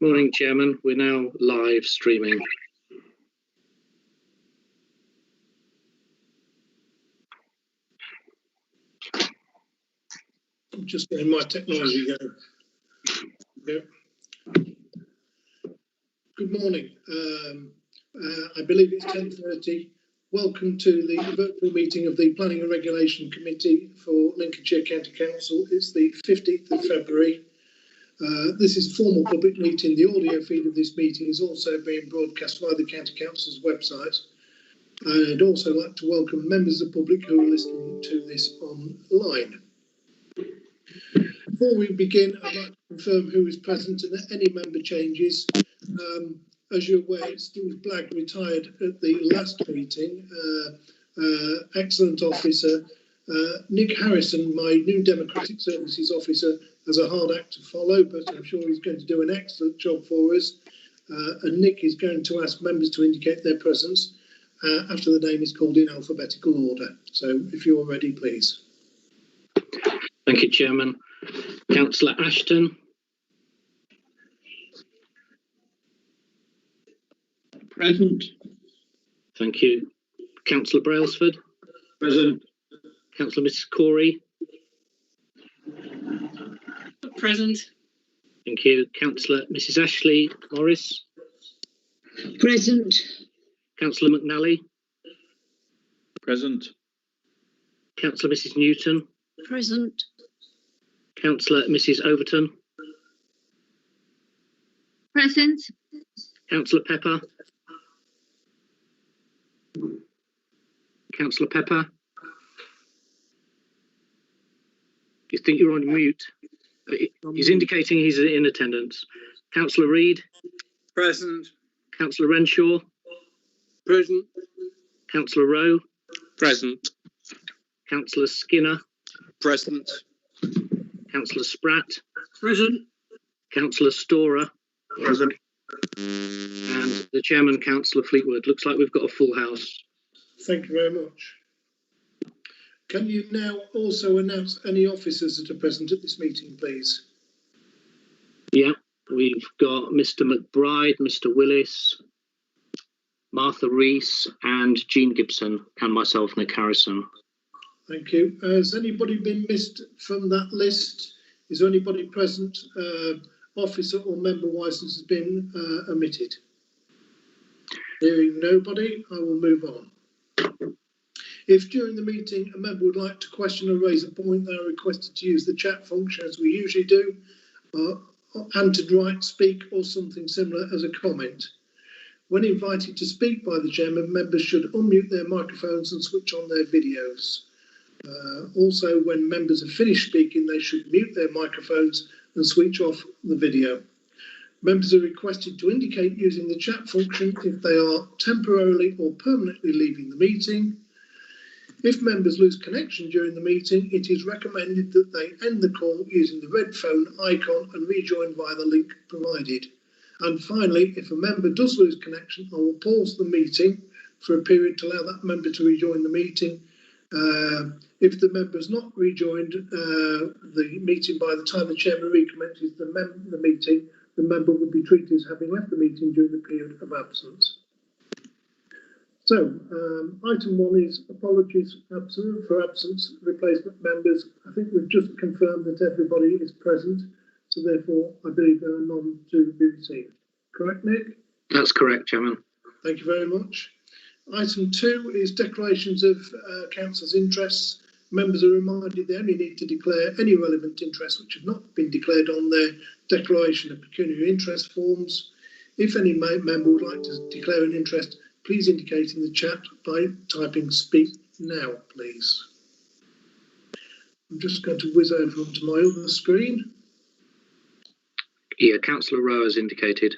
Morning, Chairman. We're now live streaming. I'm just getting my technology going. Good morning. I believe it's 10:30. Welcome to the virtual meeting of the Planning and Regulation Committee for Lincolnshire County Council. It's the 15th of February. This is a formal public meeting. The audio feed of this meeting is also being broadcast via the County Council's website. I'd also like to welcome members of the public who are listening to this online. Before we begin, I'd like to confirm who is present and any member changes. As you're aware, Steve Blagg retired at the last meeting. Excellent officer. Nick Harrison, my new Democratic Services officer, has a hard act to follow, but I'm sure he's going to do an excellent job for us. And Nick is going to ask members to indicate their presence after the name is called in alphabetical order. So if you're ready, please. Thank you, Chairman. Councillor Ashton. Present. Thank you. Councillor Brailsford. Present. Councillor Mrs. Corey. Present. Thank you. Councillor Mrs. Ashley Morris. Present. Councillor McNally. Present. Councillor Mrs. Newton. Present. Councillor Mrs. Overton. Present. Councillor Pepper. Councillor Pepper. You think you're on mute? He's indicating he's in attendance. Councillor Reid. Present. Councillor Renshaw. Present. Councillor Rowe. Present. Councillor Skinner. Present. Councillor Spratt. Present. Councillor Storer. Present. And the Chairman, Councillor Fleetwood. Looks like we've got a full house. Thank you very much. Can you now also announce any officers that are present at this meeting, please? Yeah, we've got Mr. McBride, Mr. Willis, Martha Rees, and Jean Gibson, and myself, Nick Harrison. Thank you. Has anybody been missed from that list? Is there anybody present, officer or member-wise, that has been omitted? Hearing nobody, I will move on. If during the meeting a member would like to question or raise a point, they are requested to use the chat function as we usually do, and to write, speak or something similar as a comment. When invited to speak by the chairman, members should unmute their microphones and switch on their videos. Also, when members have finished speaking, they should mute their microphones and switch off the video. Members are requested to indicate using the chat function if they are temporarily or permanently leaving the meeting. If members lose connection during the meeting, it is recommended that they end the call using the red phone icon and rejoin via the link provided. And finally, if a member does lose connection, I will pause the meeting for a period to allow that member to rejoin the meeting. If the member has not rejoined the meeting by the time the chairman recommences the meeting, the member will be treated as having left the meeting during the period of absence. So, item 1 is apologies for absence, replacement members. I think we've just confirmed that everybody is present, so therefore I believe there are none to be received. Correct, Nick? That's correct, Chairman. Thank you very much. Item 2 is declarations of council's interests. Members are reminded they only need to declare any relevant interests which have not been declared on their declaration of pecuniary interest forms. If any member would like to declare an interest, please indicate in the chat by typing speak now, please. I'm just going to whiz over onto my other screen. Yeah, Councillor Rowe has indicated.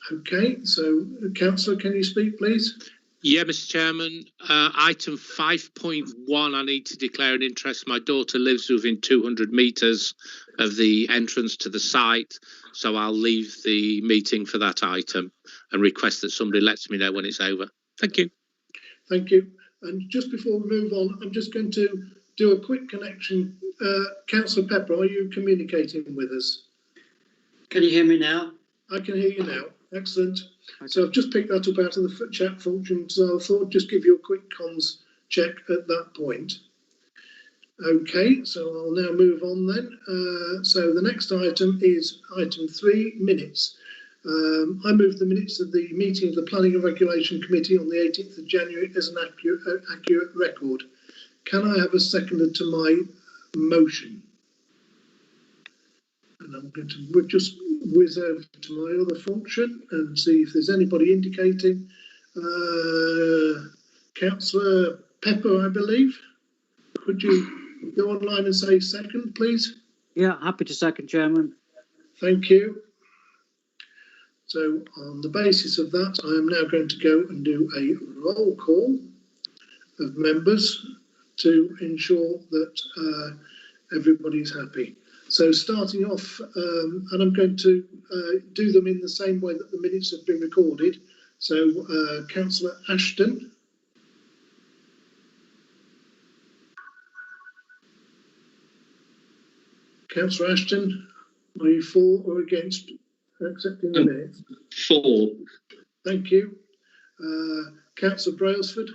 Okay, so Councillor, can you speak, please? Yeah, Mr. Chairman. Item 5.1, I need to declare an interest. My daughter lives within 200 metres of the entrance to the site, so I'll leave the meeting for that item and request that somebody lets me know when it's over. Thank you. Thank you. And just before we move on, I'm just going to do a quick connection. Councillor Pepper, are you communicating with us? Can you hear me now? I can hear you now. Excellent. So I've just picked that up out of the chat function, so I thought I'd just give you a quick comms check at that point. Okay, so I'll now move on then. So the next item is item 3, minutes. I move the minutes of the meeting of the Planning and Regulation Committee on the 18th of January as an accurate record. Can I have a seconder to my motion? And I'm going to just whiz over to my other function and see if there's anybody indicating. Councillor Pepper, I believe. Could you go online and say second, please? Yeah, happy to second, Chairman. Thank you. So on the basis of that, I am now going to go and do a roll call of members to ensure that everybody's happy. So starting off, and I'm going to do them in the same way that the minutes have been recorded. So Councillor Ashton. Councillor Ashton, are you for or against accepting the minutes? For. Thank you. Councillor Brailsford.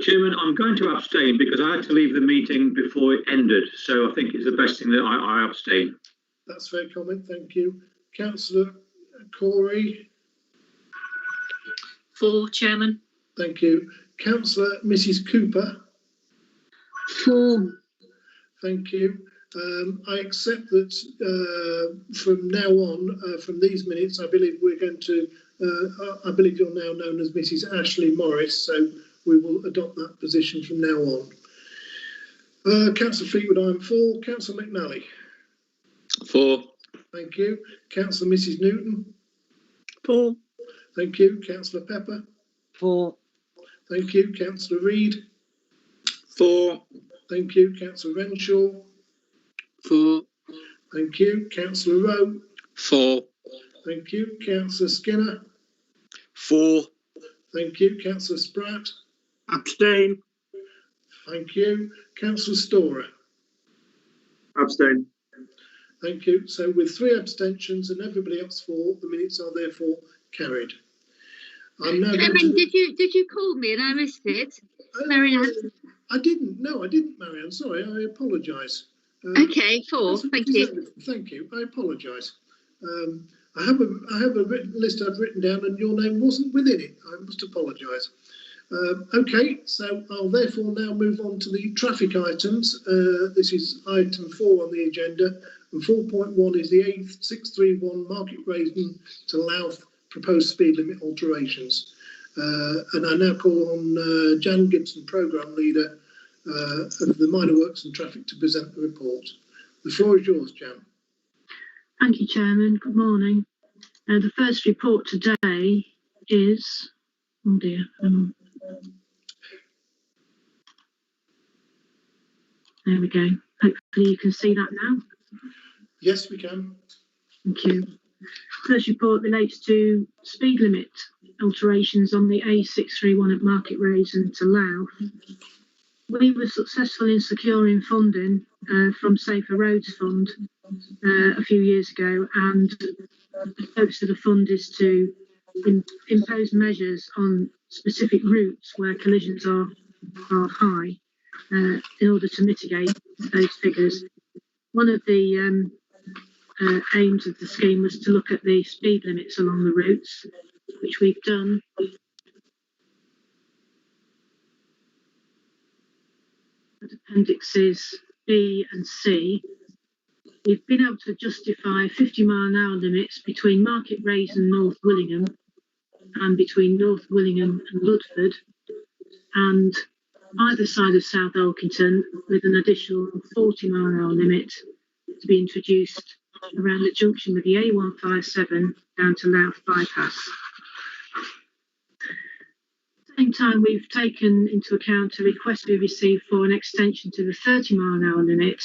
Chairman, I'm going to abstain because I had to leave the meeting before it ended, so I think it's the best thing that I abstain. That's a fair comment, thank you. Councillor Corey. For, Chairman. Thank you. Councillor Mrs Cooper. For. Thank you. I accept that from now on, from these minutes, I believe we're going to, I believe you're now known as Mrs Ashley Morris, so we will adopt that position from now on. Councillor Fleetwood, I'm for. Councillor McNally. For. Thank you. Councillor Mrs Newton. For. Thank you. Councillor Pepper. For. Thank you. Councillor Reid. For. Thank you. Councillor Renshaw. For. Thank you. Councillor Rowe. For. Thank you. Councillor Skinner. For. Thank you. Councillor Spratt. Abstain. Thank you. Councillor Storer. Abstain. Thank you. So with 3 abstentions and everybody else for, the minutes are therefore carried. I'm now going to... did you call me and I missed it? Marianne? I didn't. No, I didn't, Marianne. Sorry, I apologise. Okay, for. Thank you. Thank you. I apologise. I have a written list I've written down and your name wasn't within it. I must apologise. Okay, so I'll therefore now move on to the traffic items. This is item 4 on the agenda, and 4.1 is the A631 Market Rasen to Louth proposed speed limit alterations. And I now call on Jan Gibson, Programme Leader of the Minor Works and Traffic, to present the report. The floor is yours, Jan. Thank you, Chairman. Good morning. The first report today is, oh dear, there we go. Hopefully you can see that now. Yes, we can. Thank you. First report relates to speed limit alterations on the A631 at Market Rasen to Louth. We were successful in securing funding from Safer Roads Fund a few years ago, and the purpose of the fund is to impose measures on specific routes where collisions are high in order to mitigate those figures. One of the aims of the scheme was to look at the speed limits along the routes, which we've done. Appendixes B and C. We've been able to justify 50-mile-an-hour limits between Market Rasen and North Willingham, and between North Willingham and Ludford, and either side of South Elkington, with an additional 40-mile-an-hour limit to be introduced around the junction with the A157 down to Louth bypass. At the same time, we've taken into account a request we received for an extension to the 30-mile-an-hour limit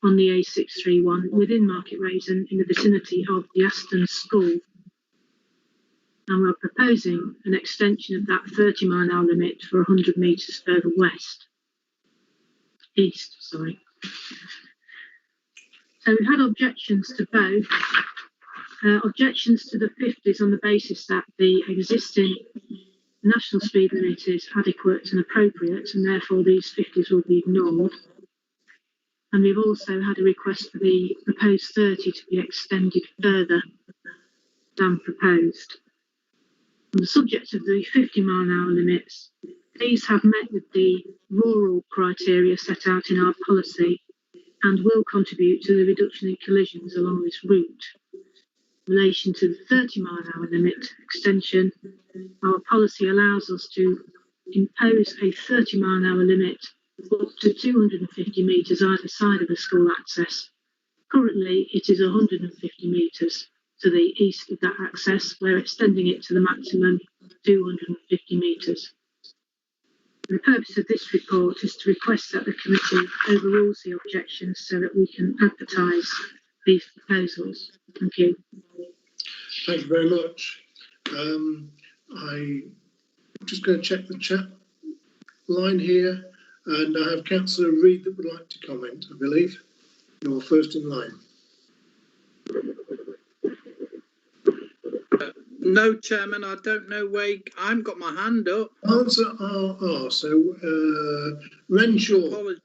on the A631 within Market Rasen in the vicinity of the Aston School. And we're proposing an extension of that 30-mile-an-hour limit for 100 metres further east. So we've had objections to both, Objections to the 50s on the basis that the existing national speed limit is adequate and appropriate, and therefore these 50s will be ignored. And we've also had a request for the proposed 30 to be extended further than proposed. On the subject of the 50-mile-an-hour limits, these have met with the rural criteria set out in our policy and will contribute to the reduction in collisions along this route. In relation to the 30-mile-an-hour limit extension, our policy allows us to impose a 30-mile-an-hour limit up to 250 metres either side of the school access. Currently, it is 150 metres to the east of that access. We're extending it to the maximum 250 metres. The purpose of this report is to request that the committee overrules the objections so that we can advertise these proposals. Thank you. Thank you very much. I'm just going to check the chat line here, and I have Councillor Reid that would like to comment, I believe. You're first in line. No, Chairman, I don't know where. I haven't got my hand up. Answer R. So Renshaw.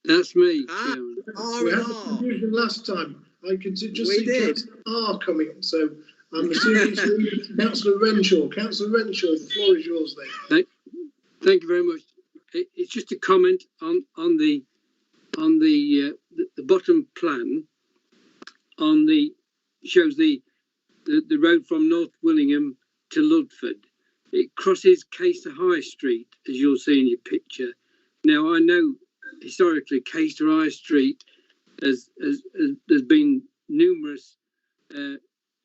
That's me. We had a confusion last time. I can just see Councillor R coming, so I'm assuming it's Councillor Renshaw. Councillor Renshaw, the floor is yours then. Thank you very much. It's just a comment on the bottom plan. Shows the road from North Willingham to Ludford. It crosses Caister High Street, as you'll see in your picture. Now, I know historically Caister High Street has been numerous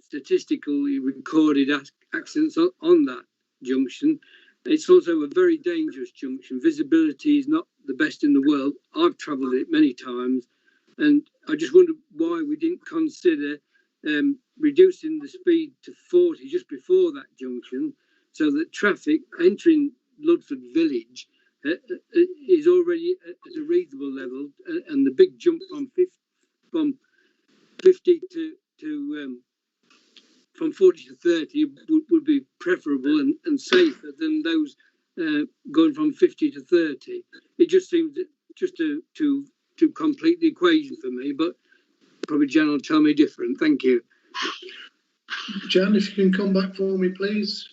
statistically recorded accidents on that junction. It's also a very dangerous junction. Visibility is not the best in the world. I've travelled it many times, and I just wonder why we didn't consider reducing the speed to 40 just before that junction, so that traffic entering Ludford village is already at a reasonable level, and the big jump from 50 from 40 to 30 would be preferable and safer than those going from 50 to 30. It just seems just to complete the equation for me, but probably Jan will tell me different. Thank you. Jan, if you can come back for me, please.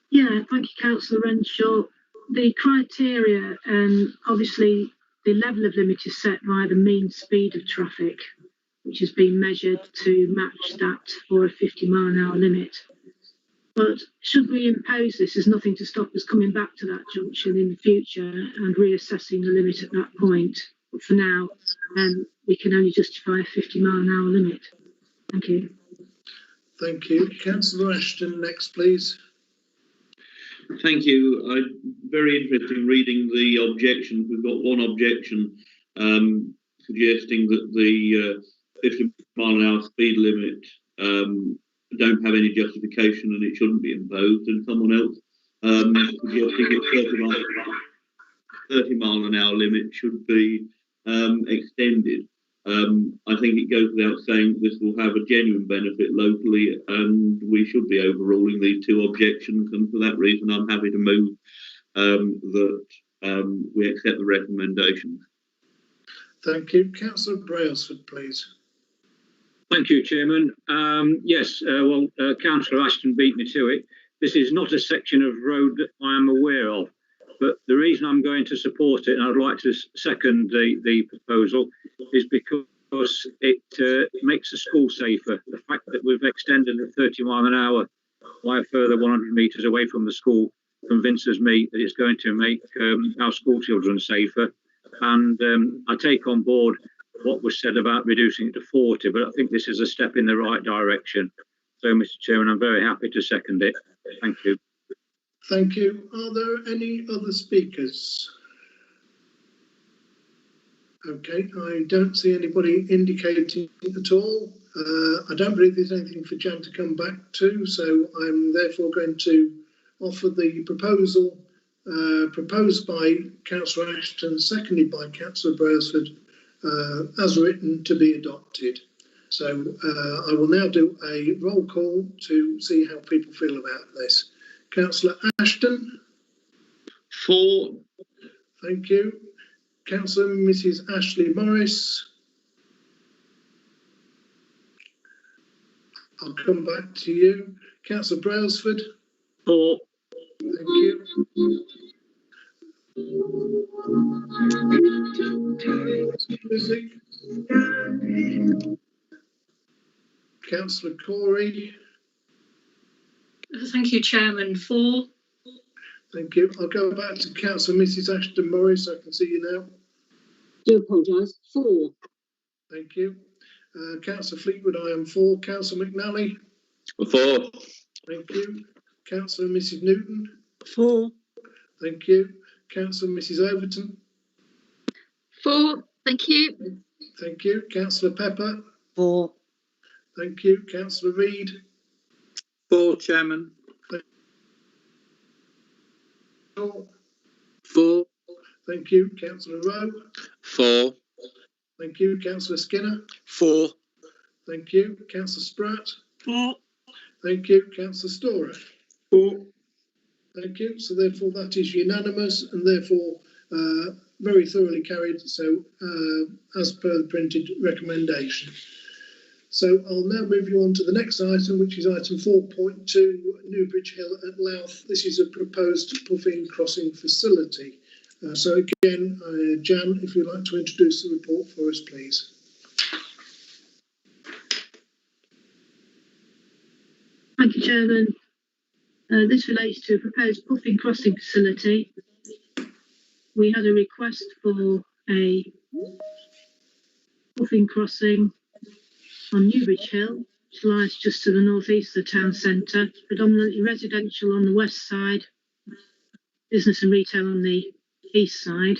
Yeah, thank you, Councillor Renshaw. The criteria, obviously, the level of limit is set by the mean speed of traffic, which has been measured to match that for a 50-mile-an-hour limit. But should we impose this, there's nothing to stop us coming back to that junction in the future and reassessing the limit at that point. But for now, we can only justify a 50-mile-an-hour limit. Thank you. Thank you. Councillor Ashton, next, please. Thank you. I'm very interested in reading the objections. We've got one objection suggesting that the 50-mile-an-hour speed limit don't have any justification and it shouldn't be imposed, and someone else suggesting a 30-mile-an-hour limit should be extended. I think it goes without saying that this will have a genuine benefit locally, and we should be overruling these two objections, and for that reason I'm happy to move that we accept the recommendations. Thank you. Councillor Brailsford, please. Thank you, Chairman. Yes, Councillor Ashton beat me to it. This is not a section of road that I am aware of, but the reason I'm going to support it, and I'd like to second the proposal, is because it makes the school safer. The fact that we've extended the 30 mile an hour by a further 100 metres away from the school convinces me that it's going to make our school children safer. And I take on board what was said about reducing it to 40, but I think this is a step in the right direction. So, Mr. Chairman, I'm very happy to second it. Thank you. Thank you. Are there any other speakers? Okay, I don't see anybody indicating at all. I don't believe there's anything for Jan to come back to, so I'm therefore going to offer the proposal proposed by Councillor Ashton, seconded by Councillor Brailsford, as written, to be adopted. So I will now do a roll call to see how people feel about this. Councillor Ashton. 4. Thank you. Councillor Mrs. Ashley Morris. I'll come back to you. Councillor Brailsford. 4. Thank you. Councillor Corey. Thank you, Chairman. 4. Thank you. I'll go back to Councillor Mrs. Ashton Morris. I can see you now. Do apologise. 4. Thank you. Councillor Fleetwood, I am 4. Councillor McNally. 4. Thank you. Councillor Mrs. Newton. 4. Thank you. Councillor Mrs. Overton. 4. Thank you. Thank you. Councillor Pepper. 4. Thank you. Councillor Reid. 4, Chairman. 4. Thank you. Councillor Rowe. 4. Thank you. Councillor Skinner. 4. Thank you. Councillor Spratt. 4. Thank you. Councillor Storer. 4. Thank you. So therefore that is unanimous and therefore very thoroughly carried. So as per the printed recommendation. So I'll now move you on to the next item, which is item 4.2, Newbridge Hill at Louth. This is a proposed puffin crossing facility. So again, Jan, if you'd like to introduce the report for us, please. Thank you, Chairman. This relates to a proposed puffin crossing facility. We had a request for a puffin crossing on Newbridge Hill, which lies just to the northeast of the town centre, predominantly residential on the west side, business and retail on the east side.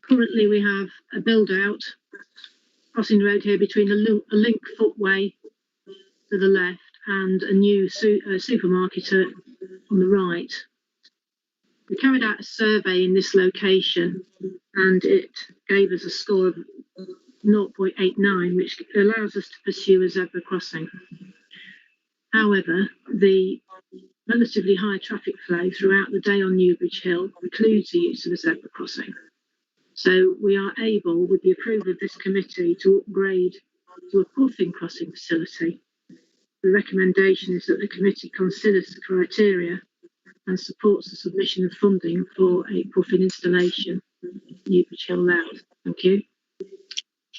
Currently we have a build out crossing the road here between a link footway to the left and a new supermarket on the right. We carried out a survey in this location and it gave us a score of 0.89, which allows us to pursue a zebra crossing. However, the relatively high traffic flow throughout the day on Newbridge Hill precludes the use of a zebra crossing. So we are able, with the approval of this committee, to upgrade to a puffin crossing facility. The recommendation is that the committee considers the criteria and supports the submission of funding for a puffin installation at Newbridge Hill Louth. Thank you.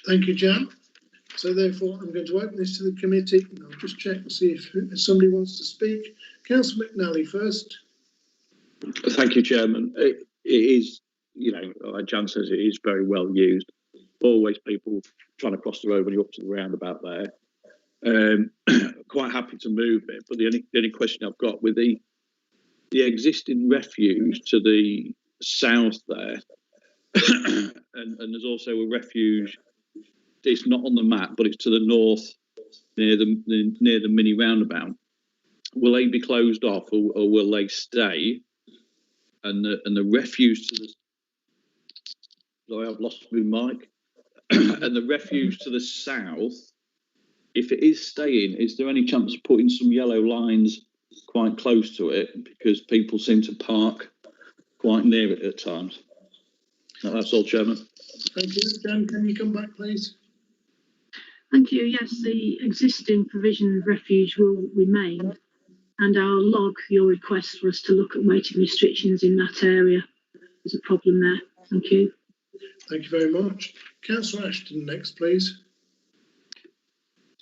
Thank you, Jan. So therefore, I'm going to open this to the committee. And I'll just check and see if somebody wants to speak. Councillor McNally first. Thank you, Chairman. It is, you know, like Jan says, it is very well used. Always people trying to cross the road when you're up to the roundabout there. Quite happy to move it, but the only question I've got with the existing refuge to the south there, and there's also a refuge. It's not on the map, but it's to the north near the mini roundabout. Will they be closed off, or will they stay? And the refuge to the sorry, I've lost my mic. And the refuge to the south, if it is staying, is there any chance of putting some yellow lines quite close to it, because people seem to park quite near it at times? No, that's all, Chairman. Thank you. Jan, can you come back, please? Thank you. Yes, the existing provision of refuge will remain, and I'll log your request for us to look at waiting restrictions in that area. There's a problem there. Thank you. Thank you very much. Councillor Ashton next, please.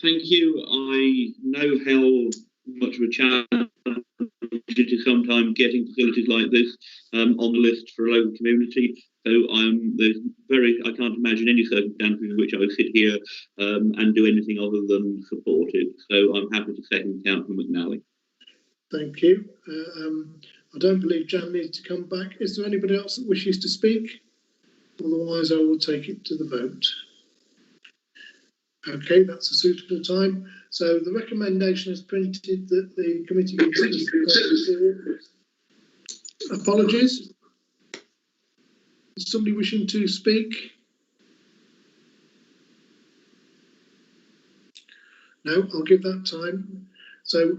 Thank you. I know how much of a challenge it is sometimes getting facilities like this on the list for a local community. So I can't imagine any circumstances in which I would sit here and do anything other than support it. So I'm happy to second Councillor McNally. Thank you. I don't believe Jan needs to come back. Is there anybody else that wishes to speak? Otherwise, I will take it to the vote. Okay, that's a suitable time. So the recommendation is printed that the committee considers. Apologies. Is somebody wishing to speak? No, I'll give that time. So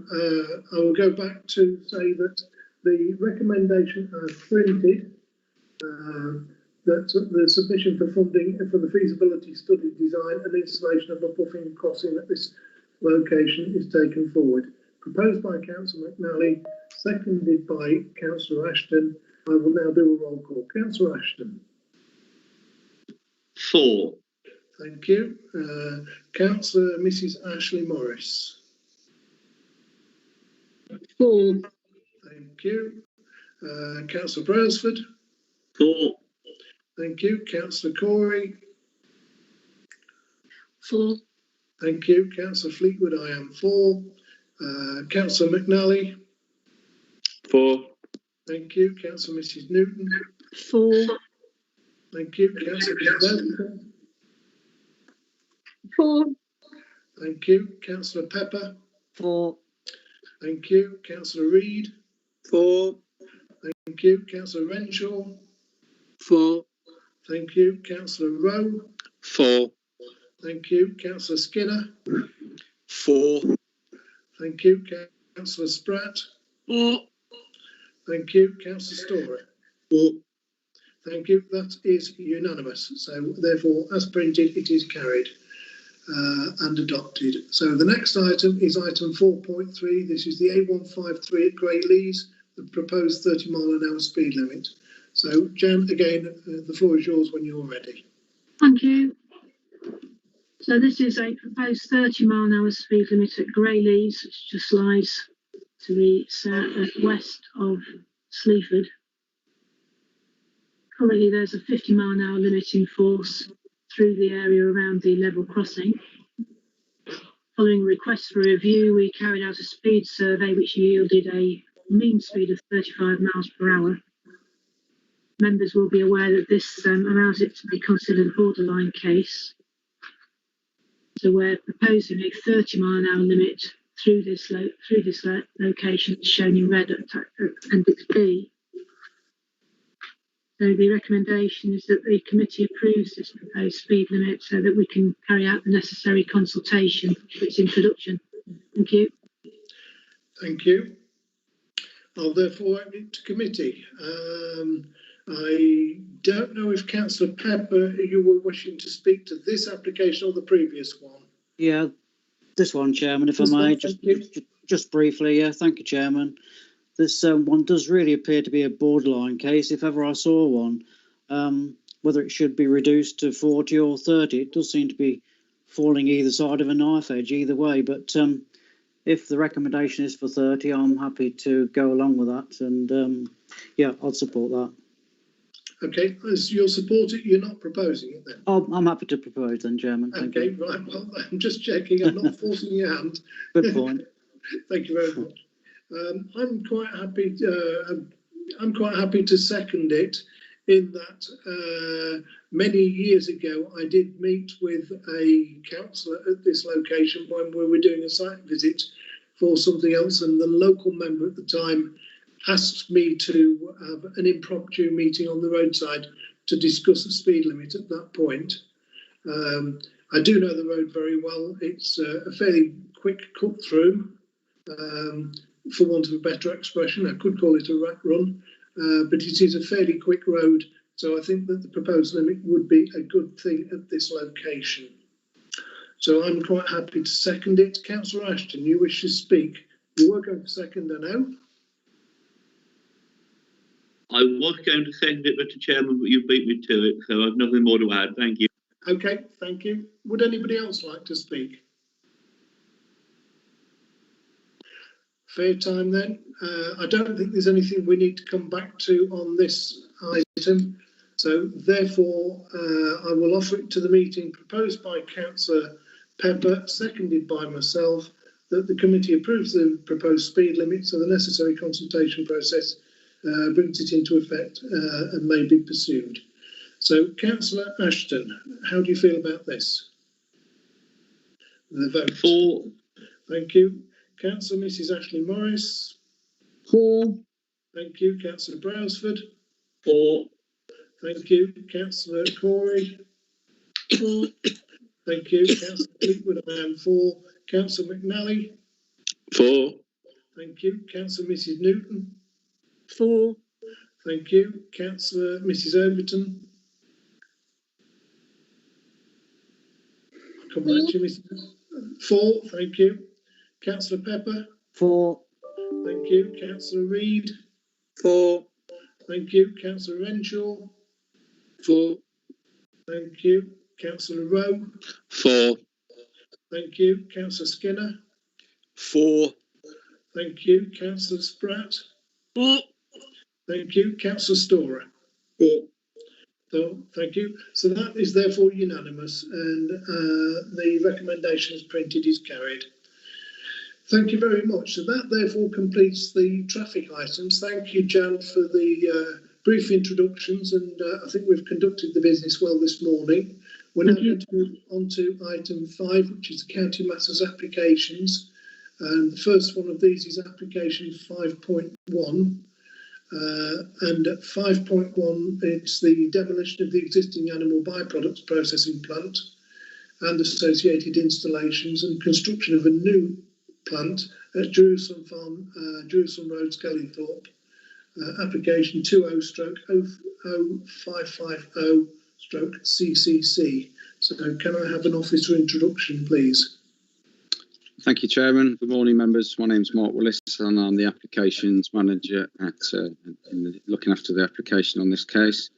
I will go back to say that the recommendation as printed, that the submission for funding for the feasibility study design and installation of a buffing crossing at this location is taken forward. Proposed by Councillor McNally, seconded by Councillor Ashton. I will now do a roll call. Councillor Ashton. 4. Thank you. Councillor Mrs. Ashley Morris. 4. Thank you. Councillor Brailsford. 4. Thank you. Councillor Corey. 4. Thank you. Councillor Fleetwood, I am 4. Councillor McNally. 4. Thank you. Councillor Mrs. Newton. 4. Thank you. Councillor Belton. 4. Thank you. Councillor Pepper. 4. Thank you. Councillor Reid. 4. Thank you. Councillor Renshaw. 4. Thank you. Councillor Rowe. 4. Thank you. Councillor Skinner. 4. Thank you. Councillor Spratt. 4. Thank you. Councillor Storer. 4. Thank you. That is unanimous. So therefore, as printed, it is carried and adopted. So the next item is item 4.3. This is the A153 at Great Lees, the proposed 30-mile-an-hour speed limit. So Jan, again, the floor is yours when you're ready. Thank you. So this is a proposed 30-mile-an-hour speed limit at Grey Lees, which just lies to the west of Sleaford. Currently, there's a 50-mile-an-hour limit in force through the area around the level crossing. Following requests for review, we carried out a speed survey which yielded a mean speed of 35 miles per hour. Members will be aware that this allows it to be considered a borderline case. So we're proposing a 30-mile-an-hour limit through this location shown in red at Appendix B. So the recommendation is that the committee approves this proposed speed limit so that we can carry out the necessary consultation for its introduction. Thank you. Thank you. I'll therefore open it to committee. I don't know if Councillor Pepper, you were wishing to speak to this application or the previous one. Yeah, this one, Chairman, if I may, just briefly. Yeah, thank you, Chairman. This one does really appear to be a borderline case, if ever I saw one. Whether it should be reduced to 40 or 30, it does seem to be falling either side of a knife edge either way. But if the recommendation is for 30, I'm happy to go along with that. And yeah, I'll support that. Okay, as you'll support it, you're not proposing it then? Oh, I'm happy to propose then, Chairman. Thank you. Right, well, I'm just checking, I'm not forcing your hand. Good point. Thank you very much. I'm quite happy to second it, in that many years ago I did meet with a councillor at this location when we were doing a site visit for something else, and the local member at the time asked me to have an impromptu meeting on the roadside to discuss the speed limit at that point. I do know the road very well. It's a fairly quick cut through, for want of a better expression. I could call it a rat run, but it is a fairly quick road. So I think that the proposed limit would be a good thing at this location. So I'm quite happy to second it. Councillor Ashton, you wish to speak? You were going to second, I know. I was going to send it, Mr. Chairman, but you beat me to it, so I've nothing more to add. Thank you. Okay, thank you. Would anybody else like to speak? Fair time then. I don't think there's anything we need to come back to on this item. So therefore, I will offer it to the meeting, proposed by Councillor Pepper, seconded by myself, that the committee approves the proposed speed limit, so the necessary consultation process brings it into effect and may be pursued. So, Councillor Ashton, how do you feel about this? The vote. 4. Thank you. Councillor Mrs. Ashley Morris. 4. Thank you. Councillor Brailsford. 4. Thank you. Councillor Corey. 4. Thank you. Councillor Fleetwood, I am 4. Councillor McNally. 4. Thank you. Councillor Mrs Newton. 4. Thank you. Councillor Mrs Overton. Come back to you, Mrs. 4. Thank you. Councillor Pepper. 4. Thank you. Councillor Reid. 4. Thank you. Councillor Renshaw. 4. Thank you. Councillor Rowe. 4. Thank you. Councillor Skinner. 4. Thank you. Councillor Spratt. 4. Thank you. Councillor Storer. 4. So, thank you. So that is therefore unanimous, and the recommendation as printed is carried. Thank you very much. So that therefore completes the traffic items. Thank you, Jan, for the brief introductions, and I think we've conducted the business well this morning. We're now going to move on to item 5, which is the county matters applications. And the first one of these is application 5.1. And at 5.1, it's the demolition of the existing animal byproducts processing plant and associated installations and construction of a new plant at Jerusalem Farm, Jerusalem Road, Skellingthorpe. Application 20-00550/CCC. So can I have an officer introduction, please? Thank you, Chairman. Good morning, members. My name's Mark Willis, and I'm the applications manager at looking after the application on this case.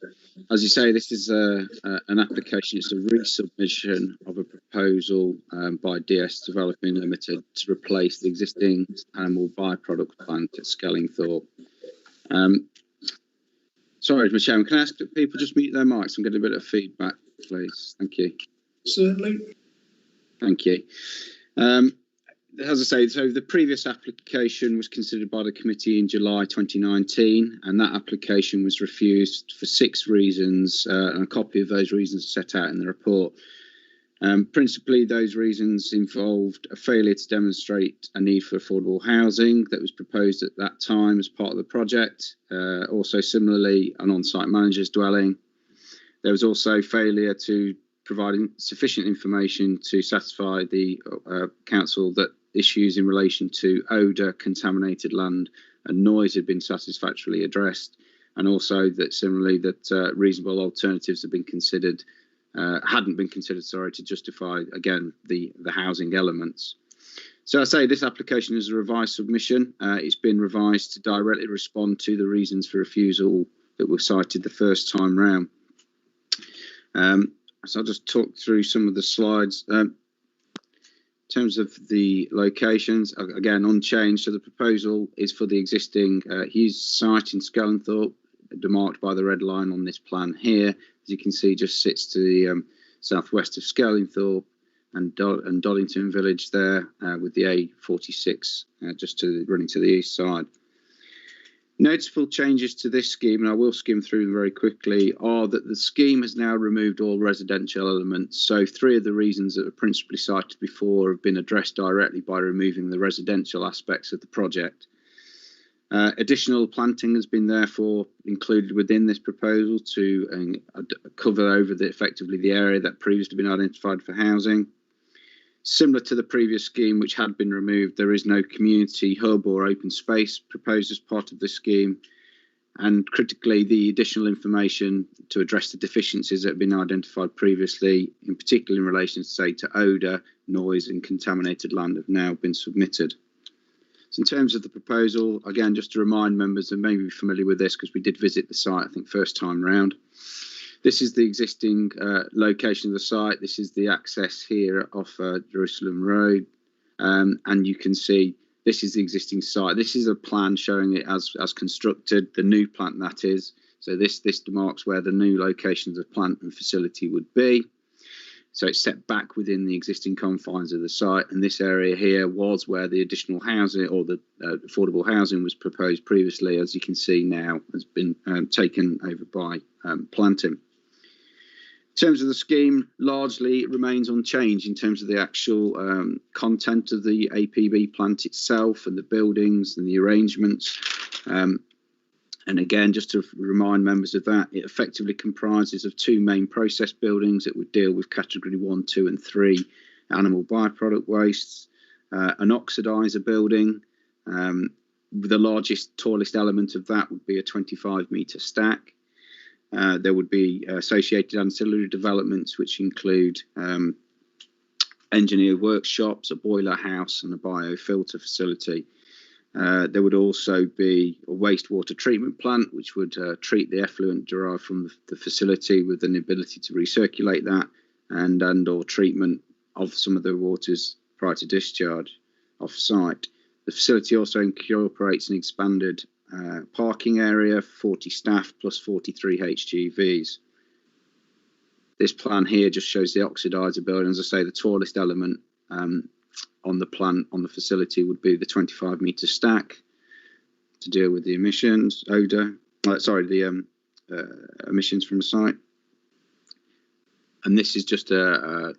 As you say, this is an application. It's a resubmission of a proposal by DS Developing Limited to replace the existing animal byproduct plant at Skellingthorpe. Sorry, Mr. Chairman, can I ask that people just mute their mics and get a bit of feedback, please? Thank you. Certainly. Thank you. As I say, so the previous application was considered by the committee in July 2019, and that application was refused for 6 reasons, and a copy of those reasons are set out in the report. Principally, those reasons involved a failure to demonstrate a need for affordable housing that was proposed at that time as part of the project. Also, similarly, an on-site manager's dwelling. There was also failure to provide sufficient information to satisfy the council that issues in relation to odour, contaminated land and noise had been satisfactorily addressed, and also that similarly that reasonable alternatives had been considered, hadn't been considered, sorry, to justify again the housing elements. So I say this application is a revised submission. It's been revised to directly respond to the reasons for refusal that were cited the first time round. So I'll just talk through some of the slides. In terms of the locations, again, unchanged. So the proposal is for the existing Hughes site in Skellingthorpe, demarked by the red line on this plan here. As you can see, just sits to the southwest of Skellingthorpe and Doddington Village there, with the A46 just running to the east side. Noticeable changes to this scheme, and I will skim through them very quickly, are that the scheme has now removed all residential elements. So 3 of the reasons that were principally cited before have been addressed directly by removing the residential aspects of the project. Additional planting has been therefore included within this proposal to cover over effectively the area that previously been identified for housing. Similar to the previous scheme, which had been removed, there is no community hub or open space proposed as part of the scheme. And critically, the additional information to address the deficiencies that have been identified previously, in particular in relation, say, to odour, noise and contaminated land, have now been submitted. So in terms of the proposal, again, just to remind members, and maybe be familiar with this because we did visit the site, I think, first time round. This is the existing location of the site. This is the access here off Jerusalem Road. And you can see this is the existing site. This is a plan showing it as constructed, the new plant that is. So this demarks where the new locations of plant and facility would be. So it's set back within the existing confines of the site. And this area here was where the additional housing or the affordable housing was proposed previously, as you can see now, has been taken over by planting. In terms of the scheme, largely it remains unchanged in terms of the actual content of the APB plant itself and the buildings and the arrangements. And again, just to remind members of that, it effectively comprises of 2 main process buildings that would deal with category 1, 2 and 3 animal byproduct wastes. an oxidizer building. The largest, tallest element of that would be a 25-metre stack. There would be associated ancillary developments, which include engineer workshops, a boiler house, and a biofilter facility. There would also be a wastewater treatment plant, which would treat the effluent derived from the facility with an ability to recirculate that and or treatment of some of the waters prior to discharge off site. The facility also incorporates an expanded parking area, 40 staff plus 43 HGVs. This plan here just shows the oxidizer building. As I say, the tallest element on the plant, on the facility, would be the 25-metre stack to deal with the emissions, emissions from the site. And this is just a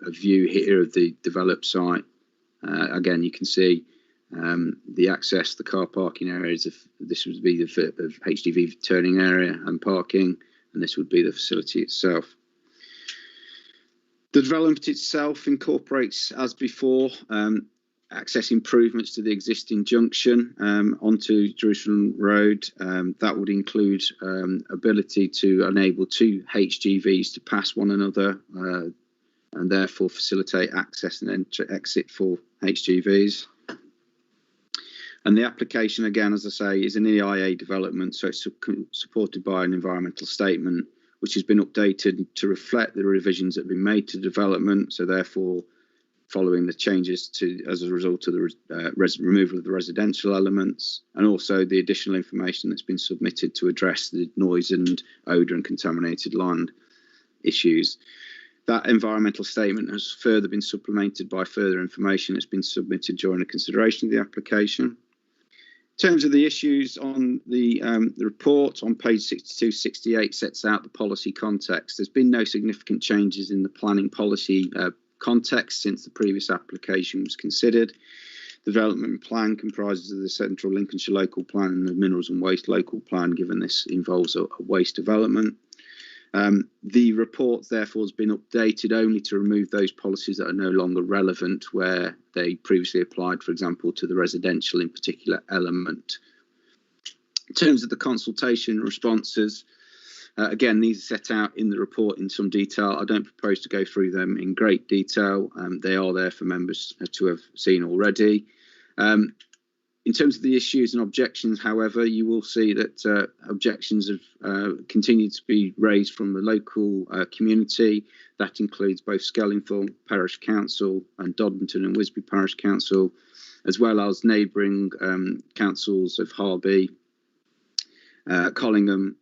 view here of the developed site. Again, you can see the access, the car parking areas. This would be the HGV turning area and parking, and this would be the facility itself. The development itself incorporates, as before, access improvements to the existing junction onto Jerusalem Road. That would include ability to enable two HGVs to pass one another and therefore facilitate access and exit for HGVs. And the application, again, as I say, is an EIA development, so it's supported by an environmental statement, which has been updated to reflect the revisions that have been made to development. So therefore, following the changes as a result of the removal of the residential elements, and also the additional information that's been submitted to address the noise and odour and contaminated land issues. That environmental statement has further been supplemented by further information that's been submitted during the consideration of the application. In terms of the issues on the report, on page 62-68 sets out the policy context. There's been no significant changes in the planning policy context since the previous application was considered. The development plan comprises of the Central Lincolnshire Local Plan and the Minerals and Waste Local Plan, given this involves a waste development. The report, therefore, has been updated only to remove those policies that are no longer relevant where they previously applied, for example, to the residential in particular element. In terms of the consultation responses, again, these are set out in the report in some detail. I don't propose to go through them in great detail. They are there for members to have seen already. In terms of the issues and objections, however, you will see that objections have continued to be raised from the local community. That includes both Skellingthorpe Parish Council and Dodmonton and Wisby Parish Council, as well as neighbouring councils of Harby, Collingham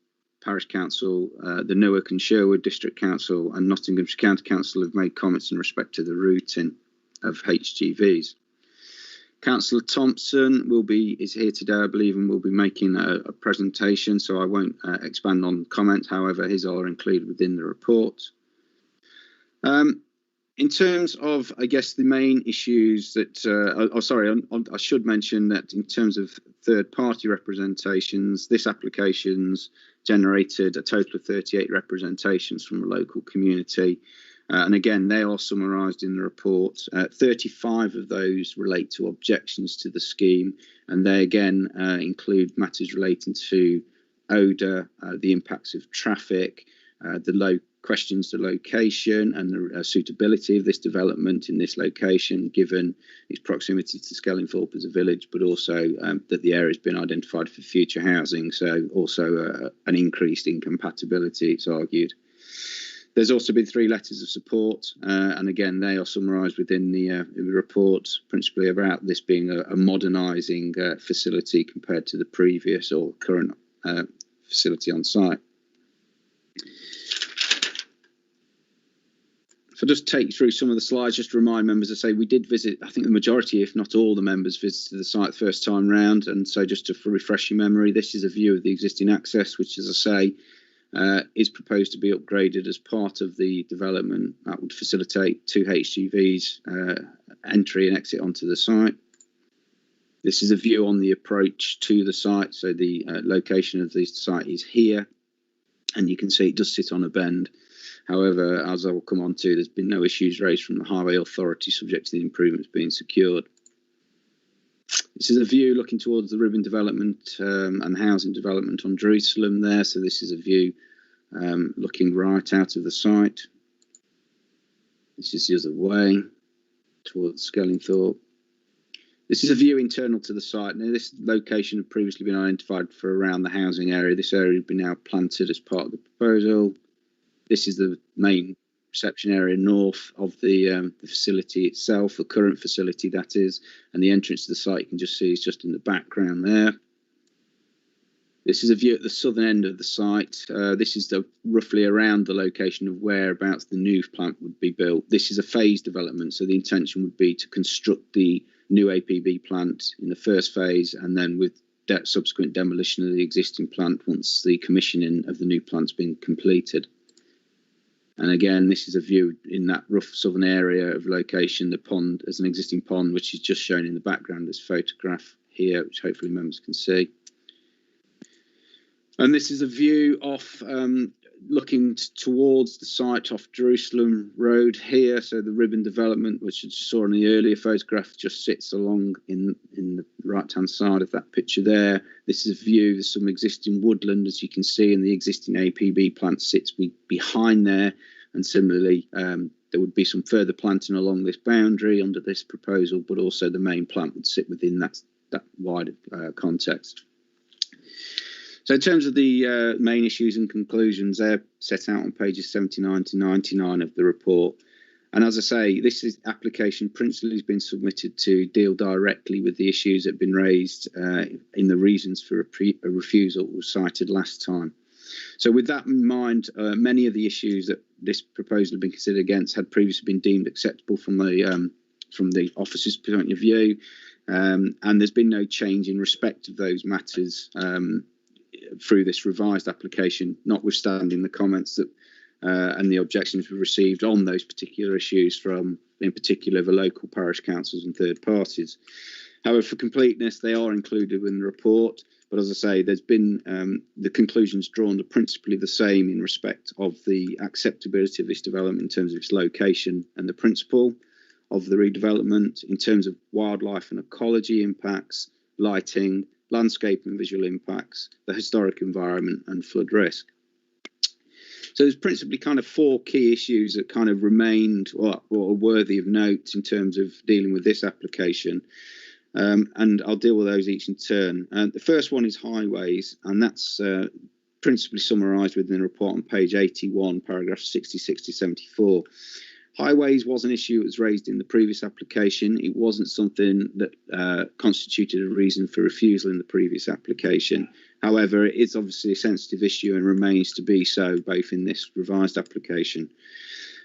Parish Council, the Newark and Sherwood District Council and Nottinghamshire County Council have made comments in respect to the routing of HGVs. Councillor Thompson is here today, I believe, and will be making a presentation, so I won't expand on comments. However, his are included within the report. In terms of, I guess, the main issues that, I should mention that in terms of third-party representations, this application's generated a total of 38 representations from the local community. And again, they are summarised in the report. 35 of those relate to objections to the scheme, and they again include matters relating to odour, the impacts of traffic, questions the location and the suitability of this development in this location, given its proximity to Skellingthorpe as a village, but also that the area has been identified for future housing, so also an increased incompatibility, it's argued. There's also been 3 letters of support, and again, they are summarised within the report, principally about this being a modernising facility compared to the previous or current facility on site. If I just take you through some of the slides, just to remind members, I say we did visit, I think the majority, if not all the members, visited the site the first time round, and so just to refresh your memory, this is a view of the existing access, which, as I say, is proposed to be upgraded as part of the development. That would facilitate 2 HGVs entry and exit onto the site. This is a view on the approach to the site. So the location of the site is here, and you can see it does sit on a bend. However, as I will come on to, there's been no issues raised from the Highway Authority subject to the improvements being secured. This is a view looking towards the ribbon development and housing development on Jerusalem there. So this is a view looking right out of the site. This is the other way towards Skellingthorpe. This is a view internal to the site. Now, this location had previously been identified for around the housing area. This area had been now planted as part of the proposal. This is the main reception area north of the facility itself, the current facility that is, and the entrance to the site you can just see is just in the background there. This is a view at the southern end of the site. This is roughly around the location of whereabouts the new plant would be built. This is a phased development, so the intention would be to construct the new APB plant in the first phase, and then with subsequent demolition of the existing plant once the commissioning of the new plant's been completed. And again, this is a view in that rough southern area of location. The pond as an existing pond, which is just shown in the background, this photograph here, which hopefully members can see. And this is a view off looking towards the site off Jerusalem Road here. So the ribbon development, which you saw in the earlier photograph, just sits along in the right-hand side of that picture there. This is a view. There's some existing woodland, as you can see, and the existing APB plant sits behind there. And similarly, there would be some further planting along this boundary under this proposal, but also the main plant would sit within that wider context. So in terms of the main issues and conclusions, they're set out on pages 79 to 99 of the report. And as I say, this application principally has been submitted to deal directly with the issues that have been raised in the reasons for a refusal that was cited last time. So with that in mind, many of the issues that this proposal had been considered against had previously been deemed acceptable from the officer's point of view. And there's been no change in respect of those matters through this revised application, notwithstanding the comments that and the objections we received on those particular issues from, in particular, the local parish councils and third parties. However, for completeness, they are included in the report. But as I say, there's been the conclusions drawn are principally the same in respect of the acceptability of this development in terms of its location and the principle of the redevelopment, in terms of wildlife and ecology impacts, lighting, landscape and visual impacts, the historic environment and flood risk. So there's principally kind of four key issues that kind of remained or are worthy of note in terms of dealing with this application. And I'll deal with those each in turn. The first one is highways, and that's principally summarised within the report on page 81, paragraphs 66 to 74. Highways was an issue that was raised in the previous application. It wasn't something that constituted a reason for refusal in the previous application. However, it is obviously a sensitive issue and remains to be so, both in this revised application.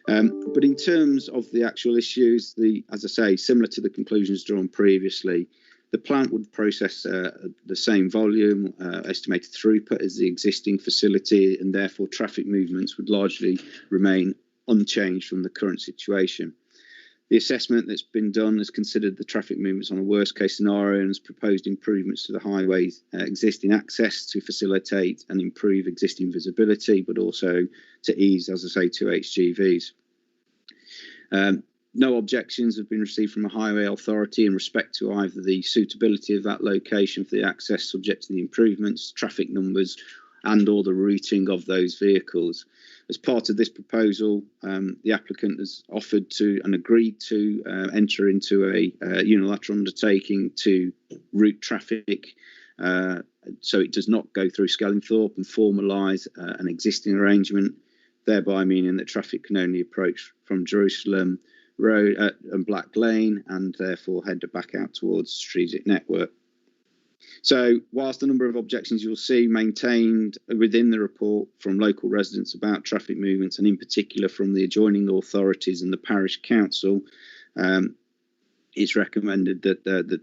But in terms of the actual issues, as I say, similar to the conclusions drawn previously, the plant would process the same volume, estimated throughput as the existing facility, and therefore traffic movements would largely remain unchanged from the current situation. The assessment that's been done has considered the traffic movements on a worst case scenario and has proposed improvements to the highway's existing access to facilitate and improve existing visibility, but also to ease, as I say, to HGVs. No objections have been received from the Highway Authority in respect to either the suitability of that location for the access subject to the improvements, traffic numbers, and or the routing of those vehicles. As part of this proposal, the applicant has offered to and agreed to enter into a unilateral undertaking to route traffic so it does not go through Skellingthorpe and formalise an existing arrangement, thereby meaning that traffic can only approach from Jerusalem Road and Black Lane and therefore head back out towards the strategic network. So whilst the number of objections you'll see maintained within the report from local residents about traffic movements and in particular from the adjoining authorities and the parish council, it's recommended that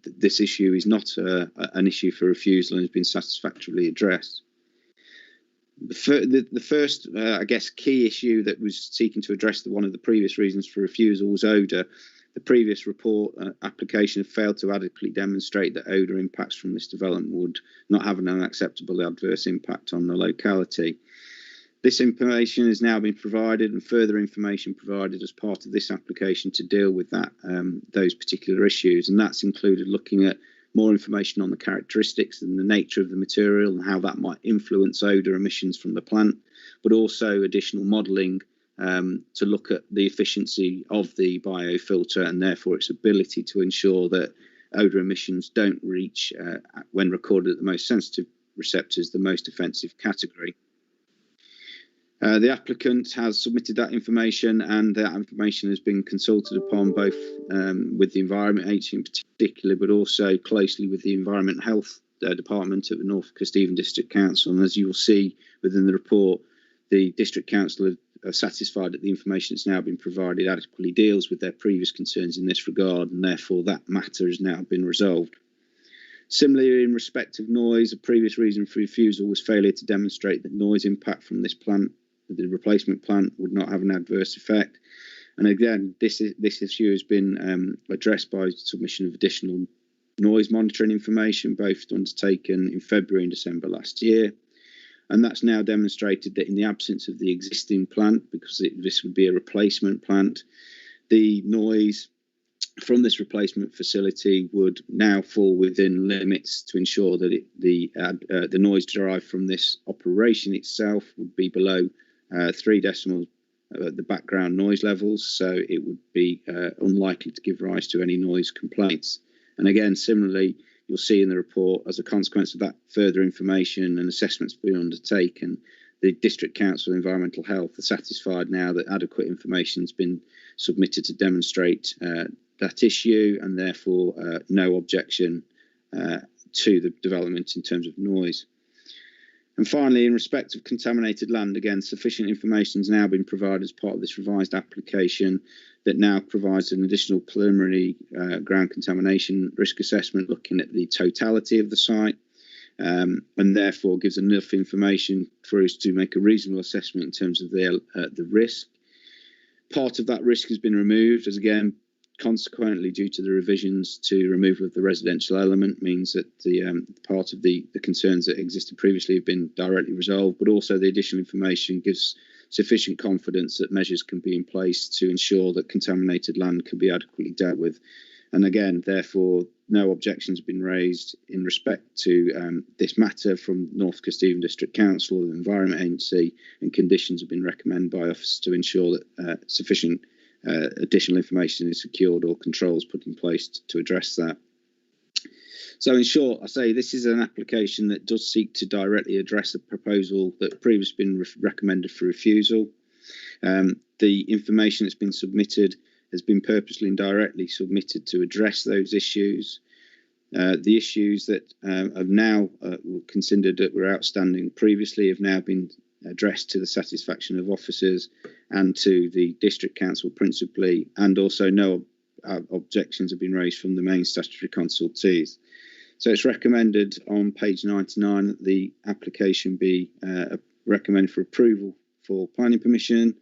this issue is not an issue for refusal and has been satisfactorily addressed. The first, I guess, key issue that was seeking to address one of the previous reasons for refusal was odour. The previous report application failed to adequately demonstrate that odour impacts from this development would not have an unacceptable adverse impact on the locality. This information has now been provided and further information provided as part of this application to deal with that those particular issues, and that's included looking at more information on the characteristics and the nature of the material and how that might influence odour emissions from the plant, but also additional modelling to look at the efficiency of the biofilter and therefore its ability to ensure that odour emissions don't reach, when recorded at the most sensitive receptors, the most offensive category. The applicant has submitted that information, and that information has been consulted upon both with the Environment Agency in particular, but also closely with the Environment Health Department at the North Kesteven District Council. And as you will see within the report, the District Council are satisfied that the information that's now been provided adequately deals with their previous concerns in this regard, and therefore that matter has now been resolved. Similarly, in respect of noise, a previous reason for refusal was failure to demonstrate that noise impact from this plant, the replacement plant, would not have an adverse effect. And again, this issue has been addressed by submission of additional noise monitoring information, both undertaken in February and December last year. And that's now demonstrated that in the absence of the existing plant, because this would be a replacement plant, the noise from this replacement facility would now fall within limits to ensure that the noise derived from this operation itself would be below 3 decibels the background noise levels, so it would be unlikely to give rise to any noise complaints. And again, similarly, you'll see in the report, as a consequence of that further information and assessments being undertaken, the District Council Environmental Health are satisfied now that adequate information has been submitted to demonstrate that issue, and therefore no objection to the development in terms of noise. And finally, in respect of contaminated land, again, sufficient information has now been provided as part of this revised application that now provides an additional preliminary ground contamination risk assessment looking at the totality of the site, and therefore gives enough information for us to make a reasonable assessment in terms of the risk. Part of that risk has been removed, as again, consequently, due to the revisions to removal of the residential element, means that the part of the concerns that existed previously have been directly resolved, but also the additional information gives sufficient confidence that measures can be in place to ensure that contaminated land can be adequately dealt with. And again, therefore, no objections have been raised in respect to this matter from North Kesteven District Council or the Environment Agency, and conditions have been recommended by officers to ensure that sufficient additional information is secured or controls put in place to address that. So in short, I say this is an application that does seek to directly address a proposal that previously been recommended for refusal. The information that's been submitted has been purposely and directly submitted to address those issues. The issues that have now considered that were outstanding previously have now been addressed to the satisfaction of officers and to the District Council principally, and also no objections have been raised from the main statutory consultees. So it's recommended on page 99 that the application be recommended for approval for planning permission,